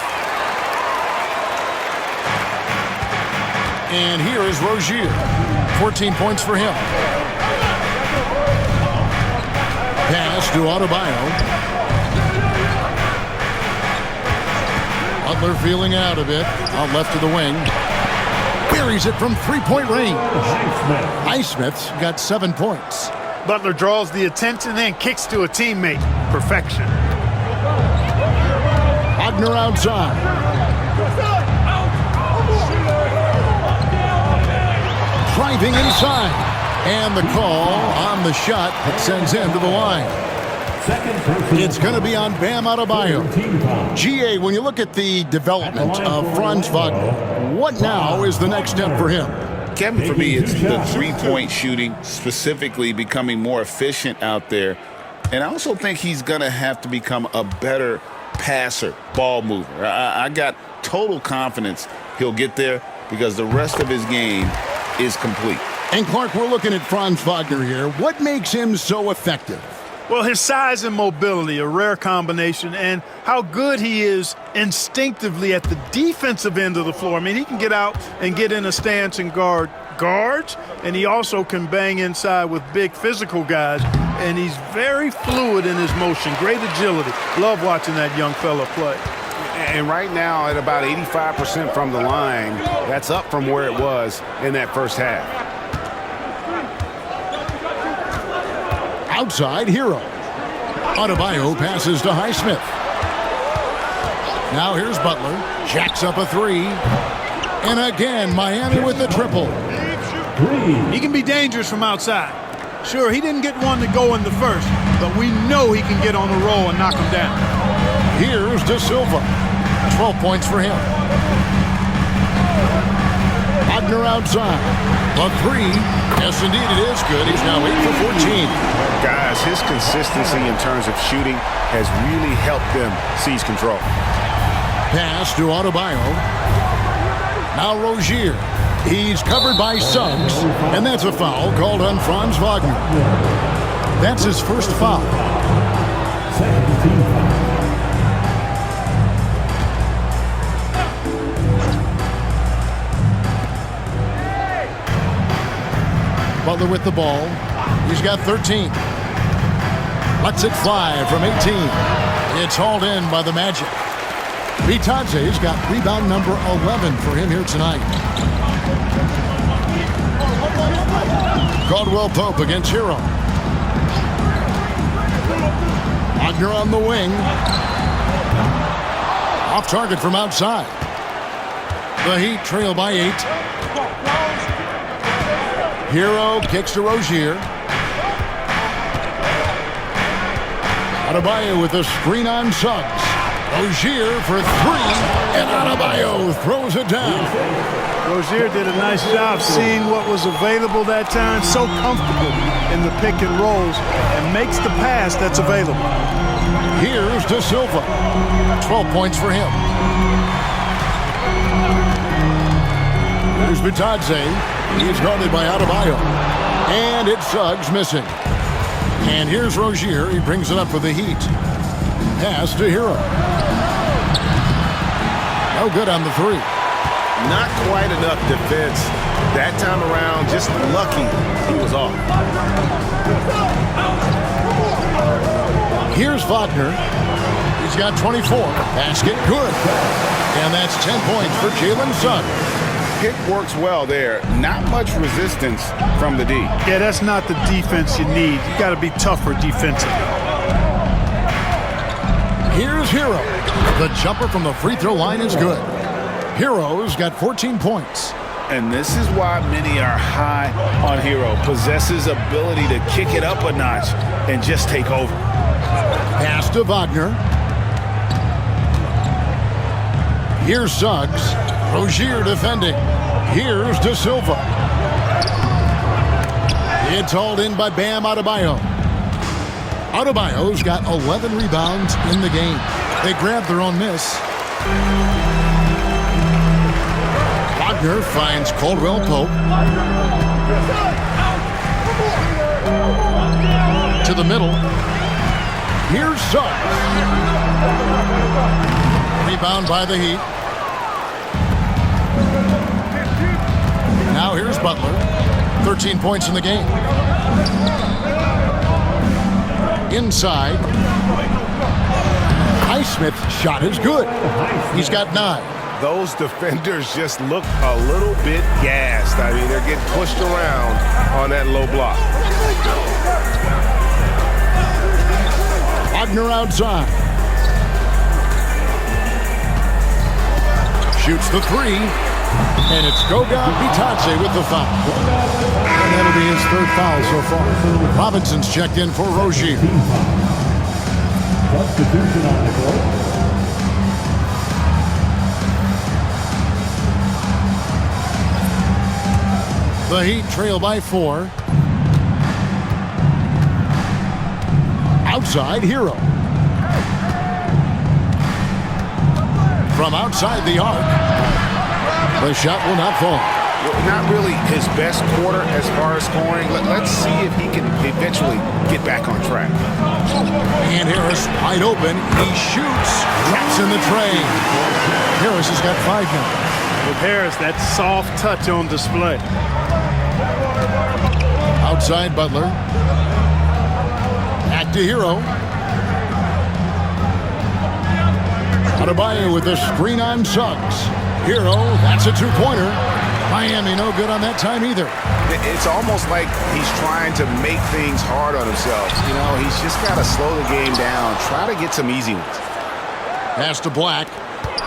And here is Rozier. 14 points for him. Pass to Adebayo. Butler feeling out a bit. Out left to the wing. Buries it from three-point range. Highsmith's got 7 points. Butler draws the attention, then kicks to a teammate. Perfection. Wagner outside. Driving inside. And the call on the shot that sends him to the line. It's going to be on Bam Adebayo. GA, when you look at the development of Franz Wagner, what now is the next step for him? Kevin, for me, it's the three-point shooting, specifically becoming more efficient out there. And I also think he's going to have to become a better passer, ball mover. I got total confidence he'll get there because the rest of his game is complete. And Clark, we're looking at Franz Wagner here. What makes him so effective? Well, his size and mobility, a rare combination, and how good he is instinctively at the defensive end of the floor. I mean, he can get out and get in a stance and guard guards, and he also can bang inside with big physical guys, and he's very fluid in his motion, great agility. Love watching that young fella play. And right now at about 85% from the line, that's up from where it was in that first half. Outside, Hero. Adebayo passes to Highsmith. Now here's Butler. Jacks up a three. And again, Miami with the triple. He can be dangerous from outside. Sure, he didn't get one to go in the first, but we know he can get on a roll and knock him down. Here's De Silva. 12 points for him. Wagner outside. A three. Yes, indeed, it is good. He's now 8 for 14. Guys, his consistency in terms of shooting has really helped them seize control. Pass to Adebayo. Now Rozier. He's covered by Suggs, and that's a foul called on Franz Wagner. That's his first foul. Butler with the ball. He's got 13. Lets it fly from 18. It's hauled in by the Magic. Bitadze's got rebound number 11 for him here tonight. Caldwell Pope against Hero. Wagner on the wing. Off target from outside. The Heat trail by 8. Hero kicks to Rozier. Adebayo with a screen on Suggs. Rozier for three, and Adebayo throws it down. Rozier did a nice job seeing what was available that time. So comfortable in the pick and rolls and makes the pass that's available. Here's De Silva. 12 points for him. Here's Bitadze. He's guarded by Adebayo. And it's Suggs missing. And here's Rozier. He brings it up for the Heat. Pass to Hero. No good on the three. Not quite enough defense. That time around, just lucky he was off. Here's Wagner. He's got 24. Basket good. And that's 10 points for Jalen Suggs. Pick works well there. Not much resistance from the D. Yeah, that's not the defense you need. You got to be tougher defensively. Here's Hero. The jumper from the free throw line is good. Hero's got 14 points. And this is why many are high on Hero. Possesses ability to kick it up a notch and just take over. Pass to Wagner. Here's Suggs. Rozier defending. Here's De Silva. It's hauled in by Bam Adebayo. Adebayo's got 11 rebounds in the game. They grabbed their own miss. Wagner finds Caldwell Pope. To the middle. Here's Suggs. Rebound by the Heat. Now here's Butler. 13 points in the game. Inside. Highsmith's shot is good. He's got 9. those defenders just look a little bit gassed. I mean, they're getting pushed around on that low block. Wagner outside. Shoots the three. And it's Goga Bitadze with the foul. And that'll be his third foul so far. Robinson's checked in for Rozier. Substitution on the court. The Heat trail by 4. Outside, Hero. From outside the arc. The shot will not fall. Not really his best quarter as far as scoring. Let's see if he can eventually get back on track. And Harris wide open. He shoots. Traps in the tray. Harris has got 5 now. With Harris, that soft touch on display. Outside Butler. Back to Hero. Adebayo with a screen on Suggs. Hero, that's a two-pointer. Miami no good on that time either. It's almost like he's trying to make things hard on himself. You know, he's just got to slow the game down. Try to get some easy ones. Pass to Black.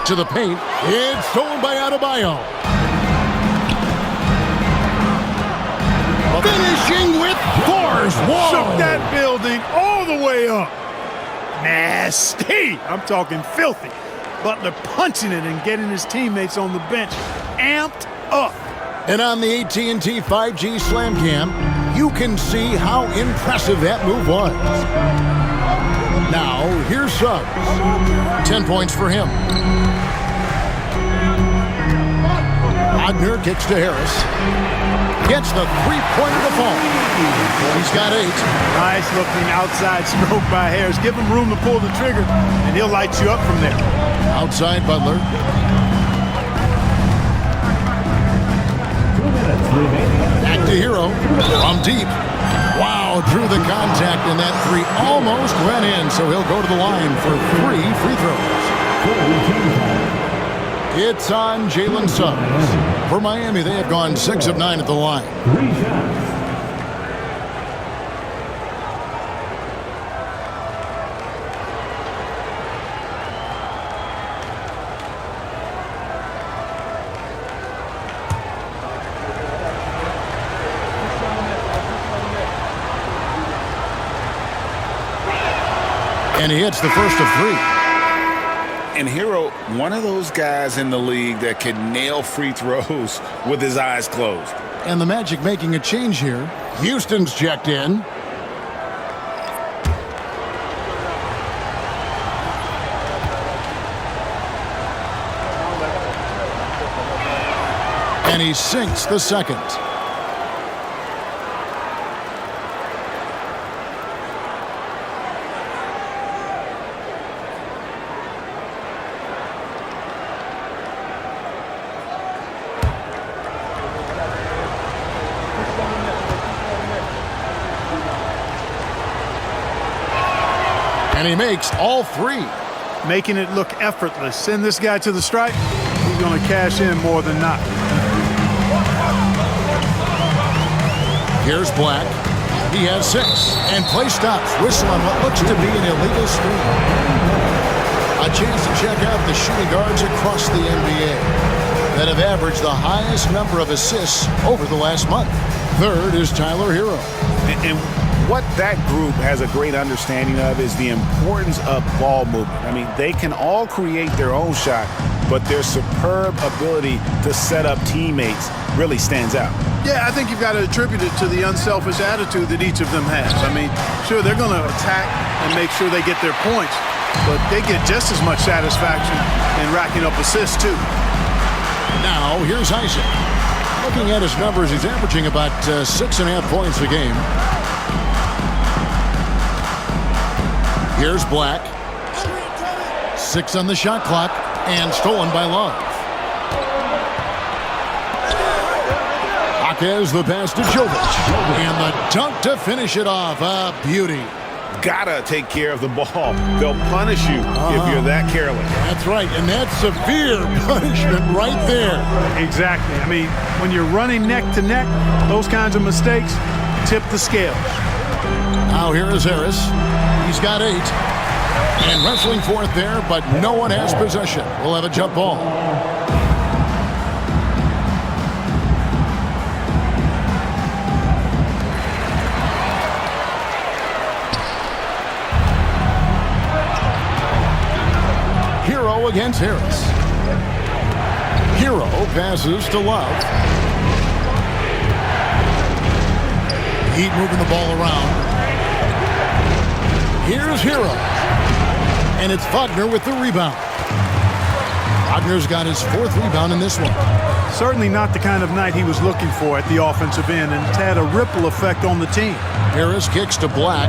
To the paint. It's stolen by Adebayo. Finishing with force. Whoa. Shook that building all the way up. Nasty. I'm talking filthy. Butler punching it and getting his teammates on the bench amped up. And on the AT&T 5G Slam Cam, you can see how impressive that move was. Now, here's Suggs. 10 points for him. Wagner kicks to Harris. Gets the three-pointer to fall. He's got 8. Nice looking outside stroke by Harris. Give him room to pull the trigger, and he'll light you up from there. Outside Butler. Back to Hero. From deep. Wow, drew the contact, and that 3 almost went in, so he'll go to the line for 3 free throws. It's on Jalen Suggs. For Miami, they have gone 6 of 9 at the line. 3 shots. And he hits the first of 3. And Hero, one of those guys in the league that can nail free throws with his eyes closed. And the Magic making a change here. Houston's checked in. And he sinks the second. And he makes all 3. Making it look effortless. Send this guy to the stripe. He's going to cash in more than not. Here's Black. He has 6. And play stops. Whistle on what looks to be an illegal screen. A chance to check out the shooting guards across the NBA that have averaged the highest number of assists over the last month. Third is Tyler Hero. And what that group has a great understanding of is the importance of ball movement. I mean, they can all create their own shot, but their superb ability to set up teammates really stands out. Yeah, I think you've got to attribute it to the unselfish attitude that each of them has. I mean, sure, they're going to attack and make sure they get their points, but they get just as much satisfaction in racking up assists, too. Now, here's Isaac. Looking at his numbers, he's averaging about 6.5 points a game. Here's Black. 6 on the shot clock, and stolen by Love. Jaquez the pass to Jovic. And the dunk to finish it off. A beauty. gotta take care of the ball. They'll punish you if you're that careless. That's right, and that's severe punishment right there. Exactly. I mean, when you're running neck to neck, those kinds of mistakes tip the scales. Now here is Harris. He's got 8. And wrestling for it there, but no one has possession. We'll have a jump ball. Hero against Harris. Hero passes to Love. Heat moving the ball around. Here's Hero. And it's Wagner with the rebound. Wagner's got his 4th rebound in this one. Certainly not the kind of night he was looking for at the offensive end, and it's had a ripple effect on the team. Harris kicks to Black.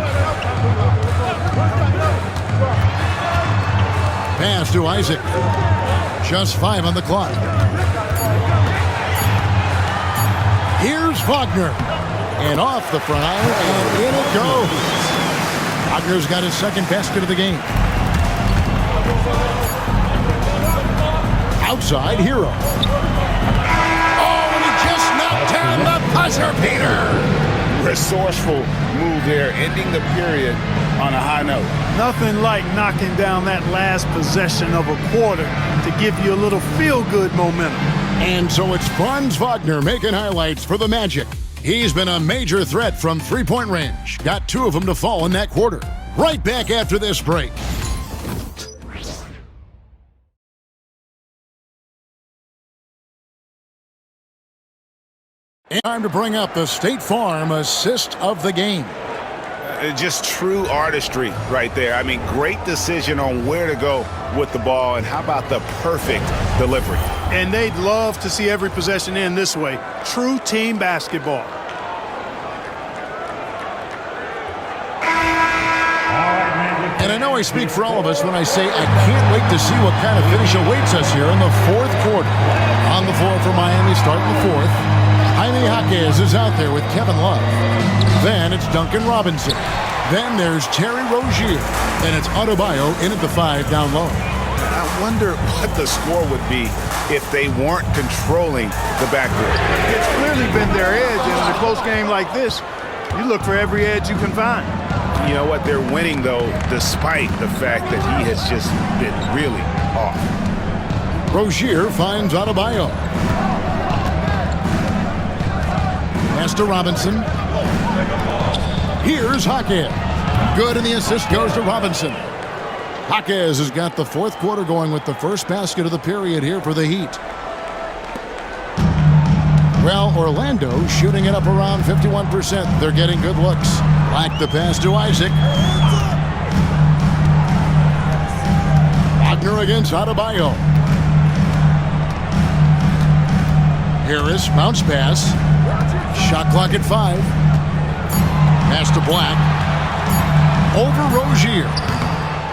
Pass to Isaac. Just 5 on the clock. Here's Wagner. And off the front iron, and in it goes. Wagner's got his 2nd basket of the game. Outside, Hero. Oh, and he just knocked down the buzzer beater. Resourceful move there, ending the period on a high note. Nothing like knocking down that last possession of a quarter to give you a little feel-good momentum. And so it's Franz Wagner making highlights for the Magic. He's been a major threat from three-point range. Got 2 of them to fall in that quarter. Right back after this break. And time to bring up the State Farm assist of the game. Just true artistry right there. I mean, great decision on where to go with the ball, and how about the perfect delivery? And they'd love to see every possession end this way. True team basketball. And I know I speak for all of us when I say I can't wait to see what kind of finish awaits us here in the 4th quarter. On the floor for Miami starting the 4th. Jaime Jaquez is out there with Kevin Love. Then it's Duncan Robinson. Then there's Terry Rozier. Then it's Adebayo in at the 5 down low. I wonder what the score would be if they weren't controlling the backcourt. It's clearly been their edge, and in a close game like this, you look for every edge you can find. You know what? They're winning, though, despite the fact that he has just been really off. Rozier finds Adebayo. Pass to Robinson. Here's Jaquez. Good, and the assist goes to Robinson. Jaquez has got the 4th quarter going with the first basket of the period here for the Heat. Well, Orlando shooting it up around 51%. They're getting good looks. Like the pass to Isaac. Wagner against Adebayo. Harris, bounce pass. Shot clock at 5. Pass to Black. Over Rozier.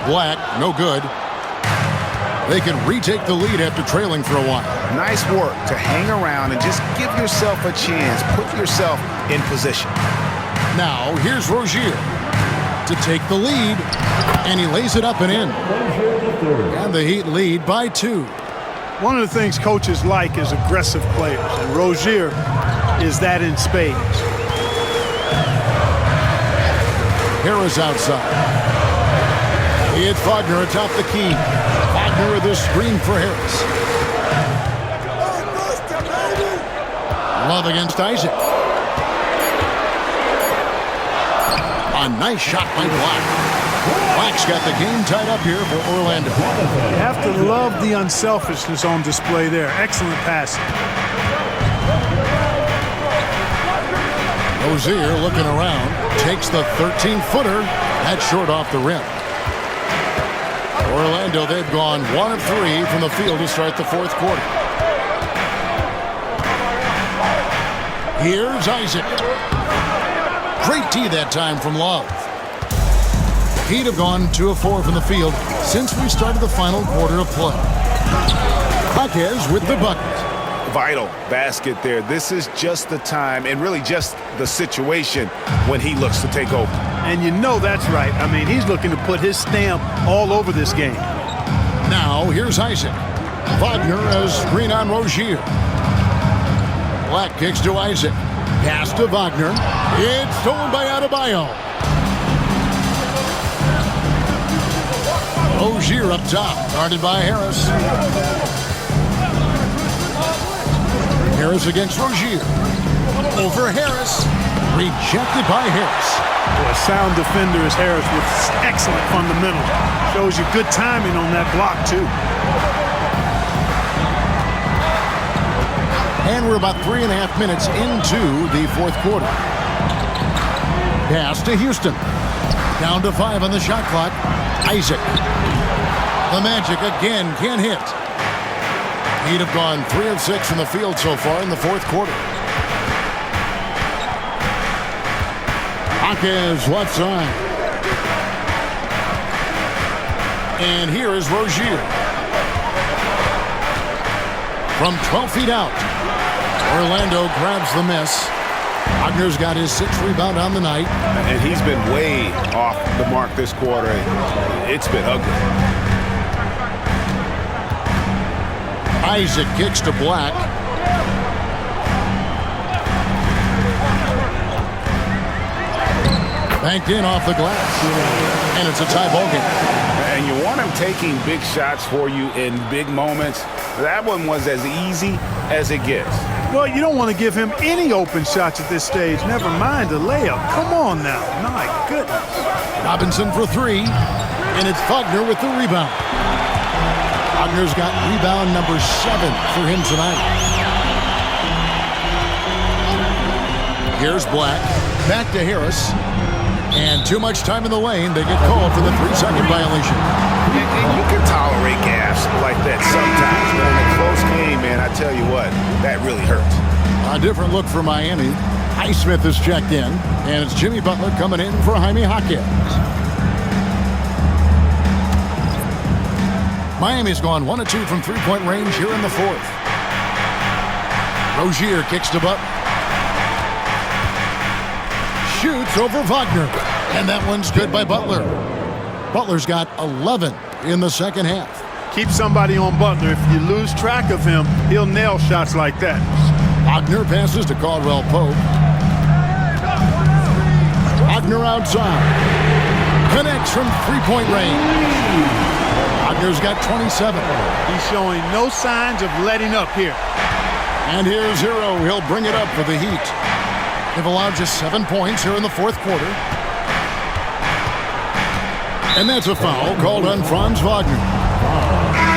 Black, no good. They can retake the lead after trailing for a while. Nice work to hang around and just give yourself a chance. Put yourself in position. Now, here's Rozier to take the lead, and he lays it up and in. And the Heat lead by 2. One of the things coaches like is aggressive players, and Rozier is that in spades. Harris outside. It's Wagner atop the key. Wagner with a screen for Harris. Love against Isaac. A nice shot by Black. Black's got the game tied up here for Orlando. You have to love the unselfishness on display there. Excellent passing. Rozier looking around. Takes the 13-footer. That's short off the rim. Orlando, they've gone 1 of 3 from the field to start the 4th quarter. Here's Isaac. Great D that time from Love. Heat have gone 2 of 4 from the field since we started the final quarter of play. Jaquez with the bucket. vital basket there. This is just the time and really just the situation when he looks to take over. And you know that's right. I mean, he's looking to put his stamp all over this game. Now, here's Isaac. Wagner has screen on Rozier. Black kicks to Isaac. Pass to Wagner. It's stolen by Adebayo. Rozier up top, guarded by Harris. Harris against Rozier. Over Harris. Rejected by Harris. Well, a sound defender is Harris with excellent fundamentals. Shows you good timing on that block, too. And we're about 3.5 minutes into the fourth quarter. Pass to Houston. Down to 5 on the shot clock. Isaac. The Magic again can't hit. He'd have gone 3 of 6 from the field so far in the fourth quarter. Hawkins left side. And here is Rozier. From 12 feet out. Orlando grabs the miss. Wagner's got his 6th rebound on the night. And he's been way off the mark this quarter. It's been ugly. Isaac kicks to Black. Banked in off the glass. And it's a tie ball game. And you want him taking big shots for you in big moments. That one was as easy as it gets. Well, you don't want to give him any open shots at this stage. Never mind a layup. Come on now. My goodness. Robinson for 3. And it's Wagner with the rebound. Wagner's got rebound number 7 for him tonight. Here's Black. Back to Harris. And too much time in the lane. They get called for the 3-second violation. And you can tolerate gaps like that sometimes, but in a close game, man, I tell you what, that really hurts. A different look for Miami. Highsmith is checked in, and it's Jimmy Butler coming in for Jaime Hawkins. Miami's gone 1 of 2 from 3-point range here in the fourth. Rozier kicks to Butler. Shoots over Wagner, and that one's good by Butler. Butler's got 11 in the second half. Keep somebody on Butler. If you lose track of him, he'll nail shots like that. Wagner passes to Caldwell Pope. Wagner outside. Connects from 3-point range. Wagner's got 27. He's showing no signs of letting up here. And here's Hero. He'll bring it up for the Heat. They've allowed just 7 points here in the fourth quarter. And that's a foul called on Franz Wagner.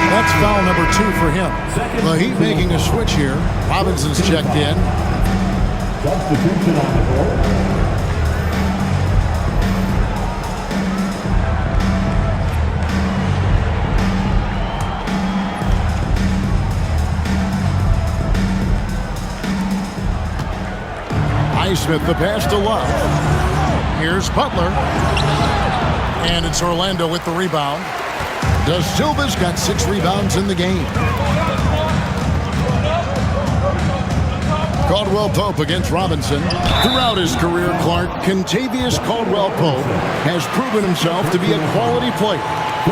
That's foul number 2 for him. The Heat making a switch here. Robinson's checked in. Substitution on the court. Highsmith the pass to Love. Here's Butler. And it's Orlando with the rebound. Da Silva's got 6 rebounds in the game. Caldwell Pope against Robinson. Throughout his career, Clark, Kentavious Caldwell Pope has proven himself to be a quality player.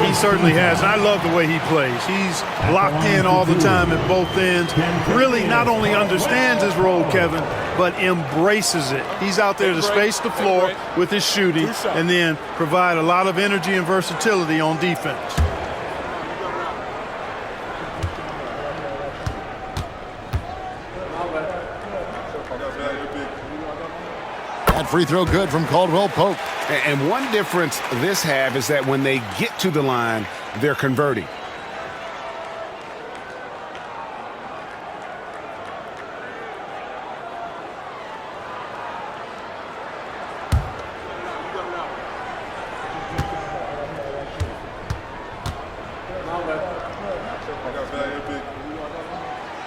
He certainly has, and I love the way he plays. He's locked in all the time at both ends. Really not only understands his role, Kevin, but embraces it. He's out there to space the floor with his shooting and then provide a lot of energy and versatility on defense. That free throw good from Caldwell Pope. And one difference this half is that when they get to the line, they're converting.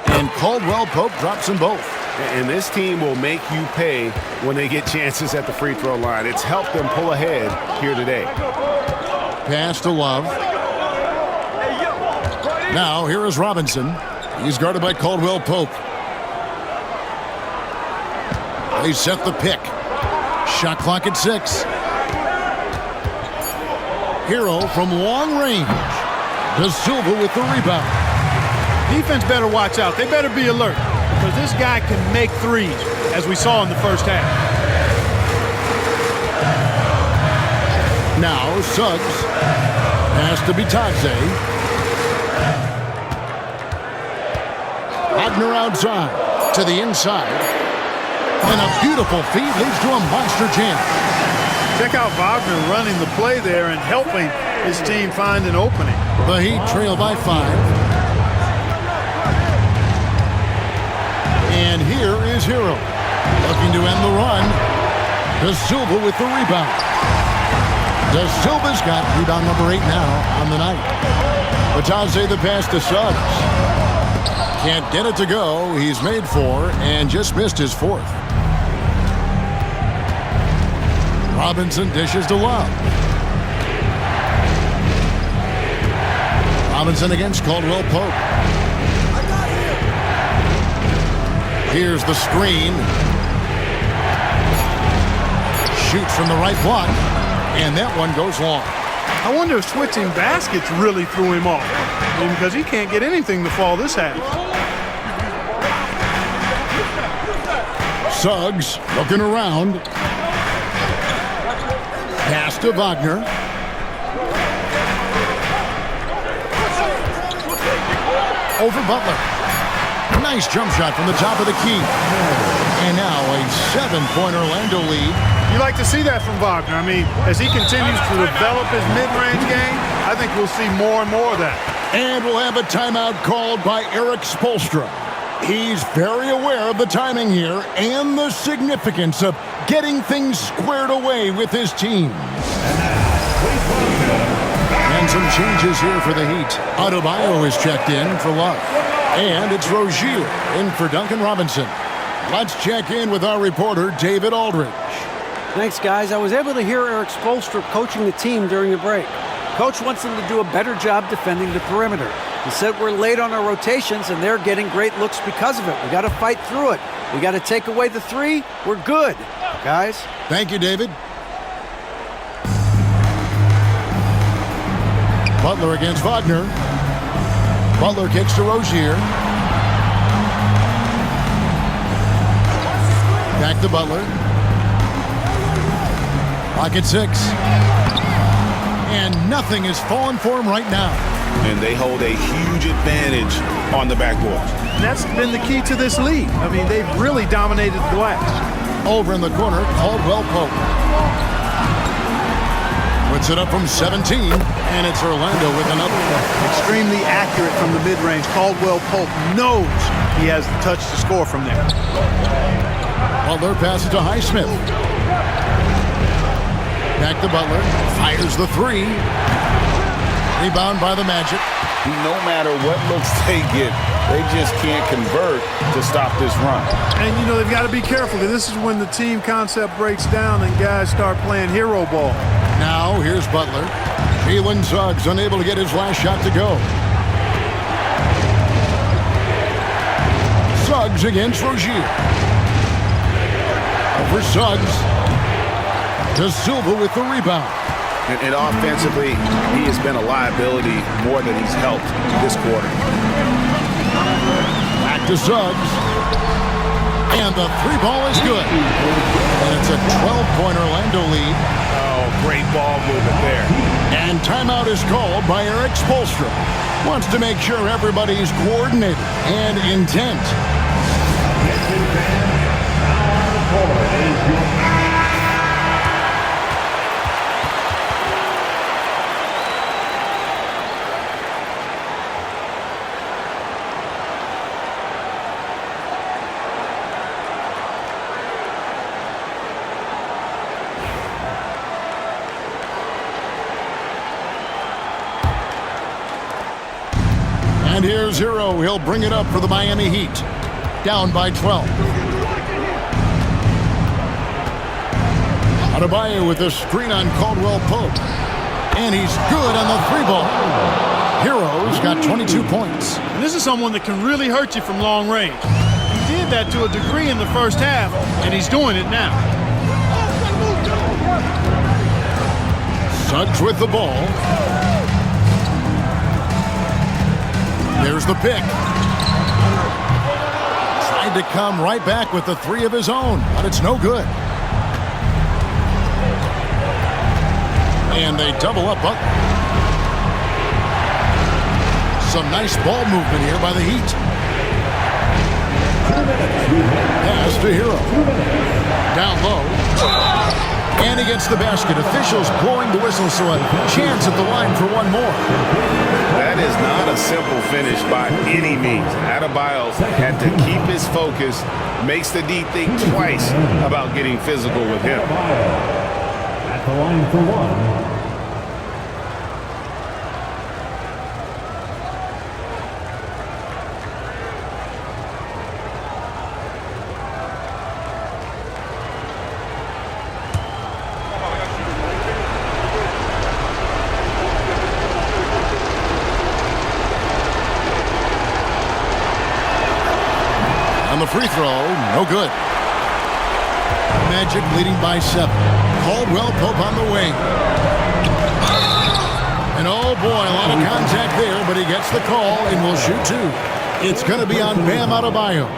And Caldwell Pope drops them both. And this team will make you pay when they get chances at the free throw line. It's helped them pull ahead here today. Pass to Love. Now here is Robinson. He's guarded by Caldwell Pope. They set the pick. Shot clock at 6. Hero from long range. De Silva with the rebound. Defense better watch out. They better be alert because this guy can make threes, as we saw in the first half. Now Suggs. Pass to Bitadze. Wagner outside to the inside. And a beautiful feed leads to a monster jam. Check out Wagner running the play there and helping his team find an opening. The Heat trail by 5. And here is Hero. Looking to end the run. De Silva with the rebound. De Silva's got rebound number 8 now on the night. Bitadze the pass to Suggs. Can't get it to go. He's made 4 and just missed his 4th. Robinson dishes to Love. Robinson against Caldwell Pope. Here's the screen. Shoots from the right block. And that one goes long. I wonder if switching baskets really threw him off. Because he can't get anything to fall this half. Suggs looking around. Pass to Wagner. Over Butler. Nice jump shot from the top of the key. And now a 7-point Orlando lead. You like to see that from Wagner. I mean, as he continues to develop his mid-range game, I think we'll see more and more of that. And we'll have a timeout called by Eric Spoelstra. He's very aware of the timing here and the significance of getting things squared away with his team. And some changes here for the Heat. Adebayo is checked in for Love. And it's Rozier in for Duncan Robinson. Let's check in with our reporter, David Aldridge. Thanks, guys. I was able to hear Eric Spoelstra coaching the team during the break. Coach wants them to do a better job defending the perimeter. He said we're late on our rotations, and they're getting great looks because of it. We got to fight through it. We got to take away the 3. We're good, guys. Thank you, David. Butler against Wagner. Butler kicks to Rozier. Back to Butler. Pocket 6. And nothing is falling for him right now. And they hold a huge advantage on the backboard. And that's been the key to this lead. I mean, they've really dominated the glass. Over in the corner, Caldwell Pope. Puts it up from 17, and it's Orlando with another one. Extremely accurate from the mid-range. Caldwell Pope knows he has the touch to score from there. Butler passes to Highsmith. Back to Butler. Fires the 3. Rebound by the Magic. No matter what looks they get, they just can't convert to stop this run. And, you know, they've got to be careful because this is when the team concept breaks down and guys start playing hero ball. Now, here's Butler. Jalen Suggs unable to get his last shot to go. Suggs against Rozier. Over Suggs. De Silva with the rebound. And offensively, he has been a liability more than he's helped this quarter. Back to Suggs. And the 3 ball is good. And it's a 12-point Orlando lead. Oh, great ball movement there. And timeout is called by Eric Spoelstra. Wants to make sure everybody's coordinated and intent. And here's Hero. He'll bring it up for the Miami Heat. Down by 12. Adebayo with a screen on Caldwell Pope. And he's good on the 3 ball. Hero's got 22 points. And this is someone that can really hurt you from long range. He did that to a degree in the first half, and he's doing it now. Suggs with the ball. There's the pick. Tried to come right back with the three of his own, but it's no good. And they double up Butler. Some nice ball movement here by the Heat. Pass to Hero. Down low. And he gets the basket. Officials blowing the whistle, so a chance at the line for one more. That is not a simple finish by any means. Adebayo had to keep his focus, makes the D think twice about getting physical with him. At the line for one. The free throw, no good. Magic leading by 7. Caldwell Pope on the wing. And oh boy, a lot of contact there, but he gets the call and will shoot 2. It's going to be on Bam Adebayo.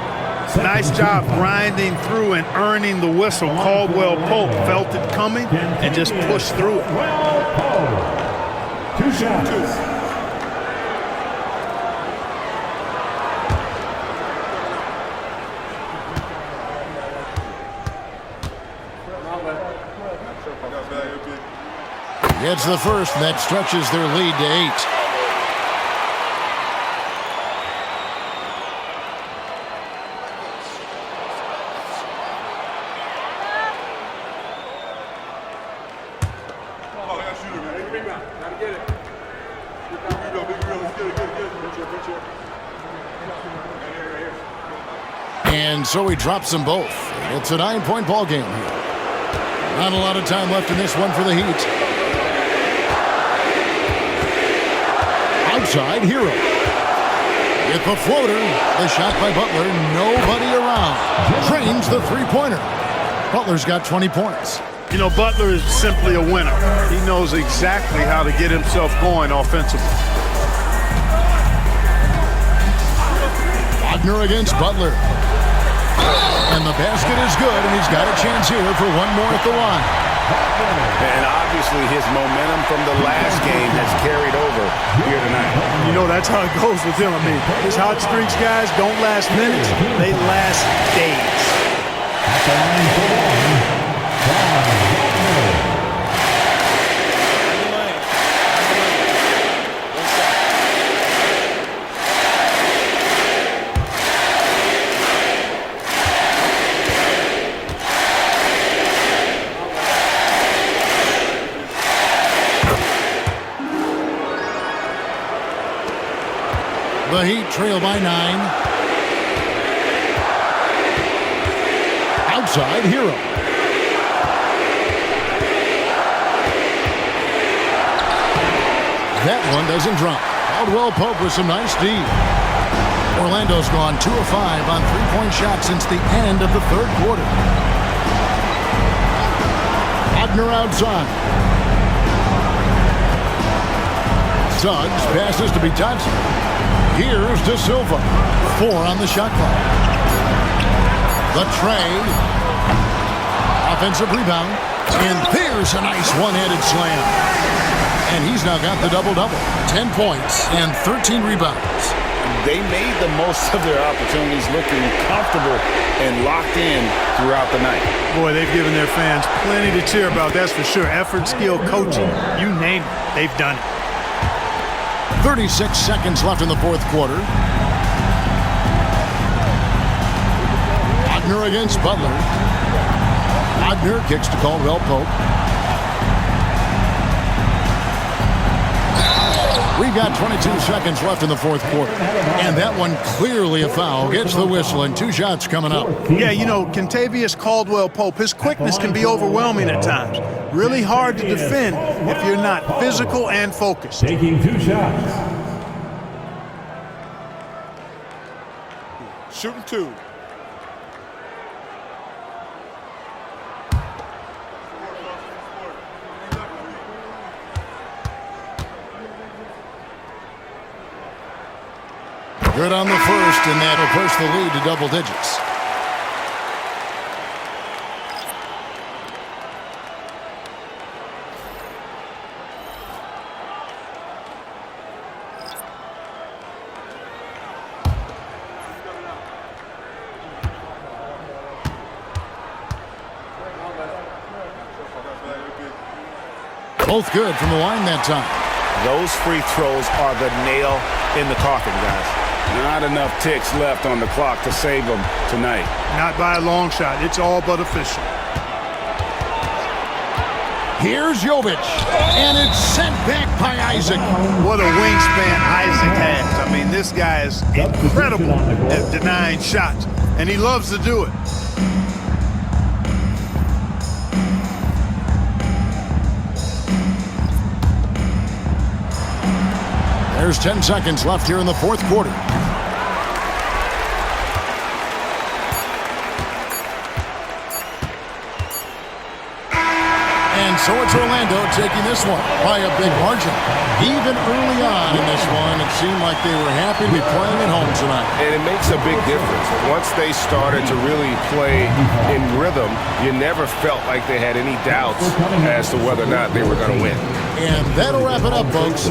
Nice job grinding through and earning the whistle. Caldwell Pope felt it coming and just pushed through it. 2 shots. Gets the first, and that stretches their lead to 8. And so he drops them both. It's a 9-point ball game here. Not a lot of time left in this one for the Heat. Outside, Hero. With the floater, the shot by Butler, nobody around. Drains the three-pointer. Butler's got 20 points. You know, Butler is simply a winner. He knows exactly how to get himself going offensively. Wagner against Butler. And the basket is good, and he's got a chance here for one more at the line. And obviously his momentum from the last game has carried over here tonight. You know, that's how it goes with him. I mean, his hot streaks, guys, don't last minutes. They last days. The Heat trail by 9. Outside, Hero. That one doesn't drop. Caldwell Pope with some nice D. Orlando's gone 2 of 5 on three-point shots since the end of the third quarter. Wagner outside. Suggs passes to be touched. Here's De Silva. 4 on the shot clock. The tray. Offensive rebound. And there's a nice one-handed slam. And he's now got the double-double. 10 points and 13 rebounds. They made the most of their opportunities, looking comfortable and locked in throughout the night. Boy, they've given their fans plenty to cheer about, that's for sure. Effort, skill, coaching, you name it, they've done it. 36 seconds left in the fourth quarter. Wagner against Butler. Wagner kicks to Caldwell Pope. We've got 22 seconds left in the fourth quarter. And that one clearly a foul. Gets the whistle and 2 shots coming up. Yeah, you know, Kentavious Caldwell Pope, his quickness can be overwhelming at times. Really hard to defend if you're not physical and focused. Taking 2 shots. Shooting 2. Good on the first, and that'll push the lead to double digits. Both good from the line that time. Those free throws are the nail in the coffin, guys. Not enough ticks left on the clock to save them tonight. Not by a long shot. It's all but official. Here's Jovic, and it's sent back by Isaac. What a wingspan Isaac has. I mean, this guy is incredible at denying shots, and he loves to do it. There's 10 seconds left here in the fourth quarter. And so it's Orlando taking this one by a big margin. Even early on in this one, it seemed like they were happy to be playing at home tonight. And it makes a big difference. Once they started to really play in rhythm, you never felt like they had any doubts as to whether or not they were going to win. And that'll wrap it up, folks.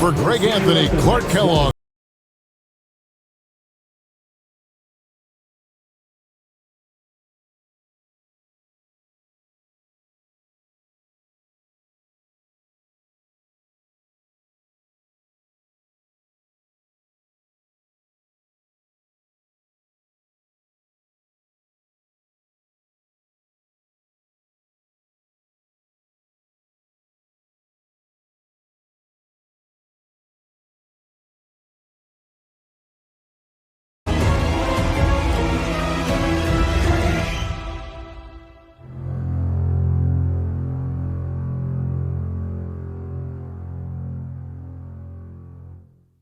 For Greg Anthony, Clark Kellogg,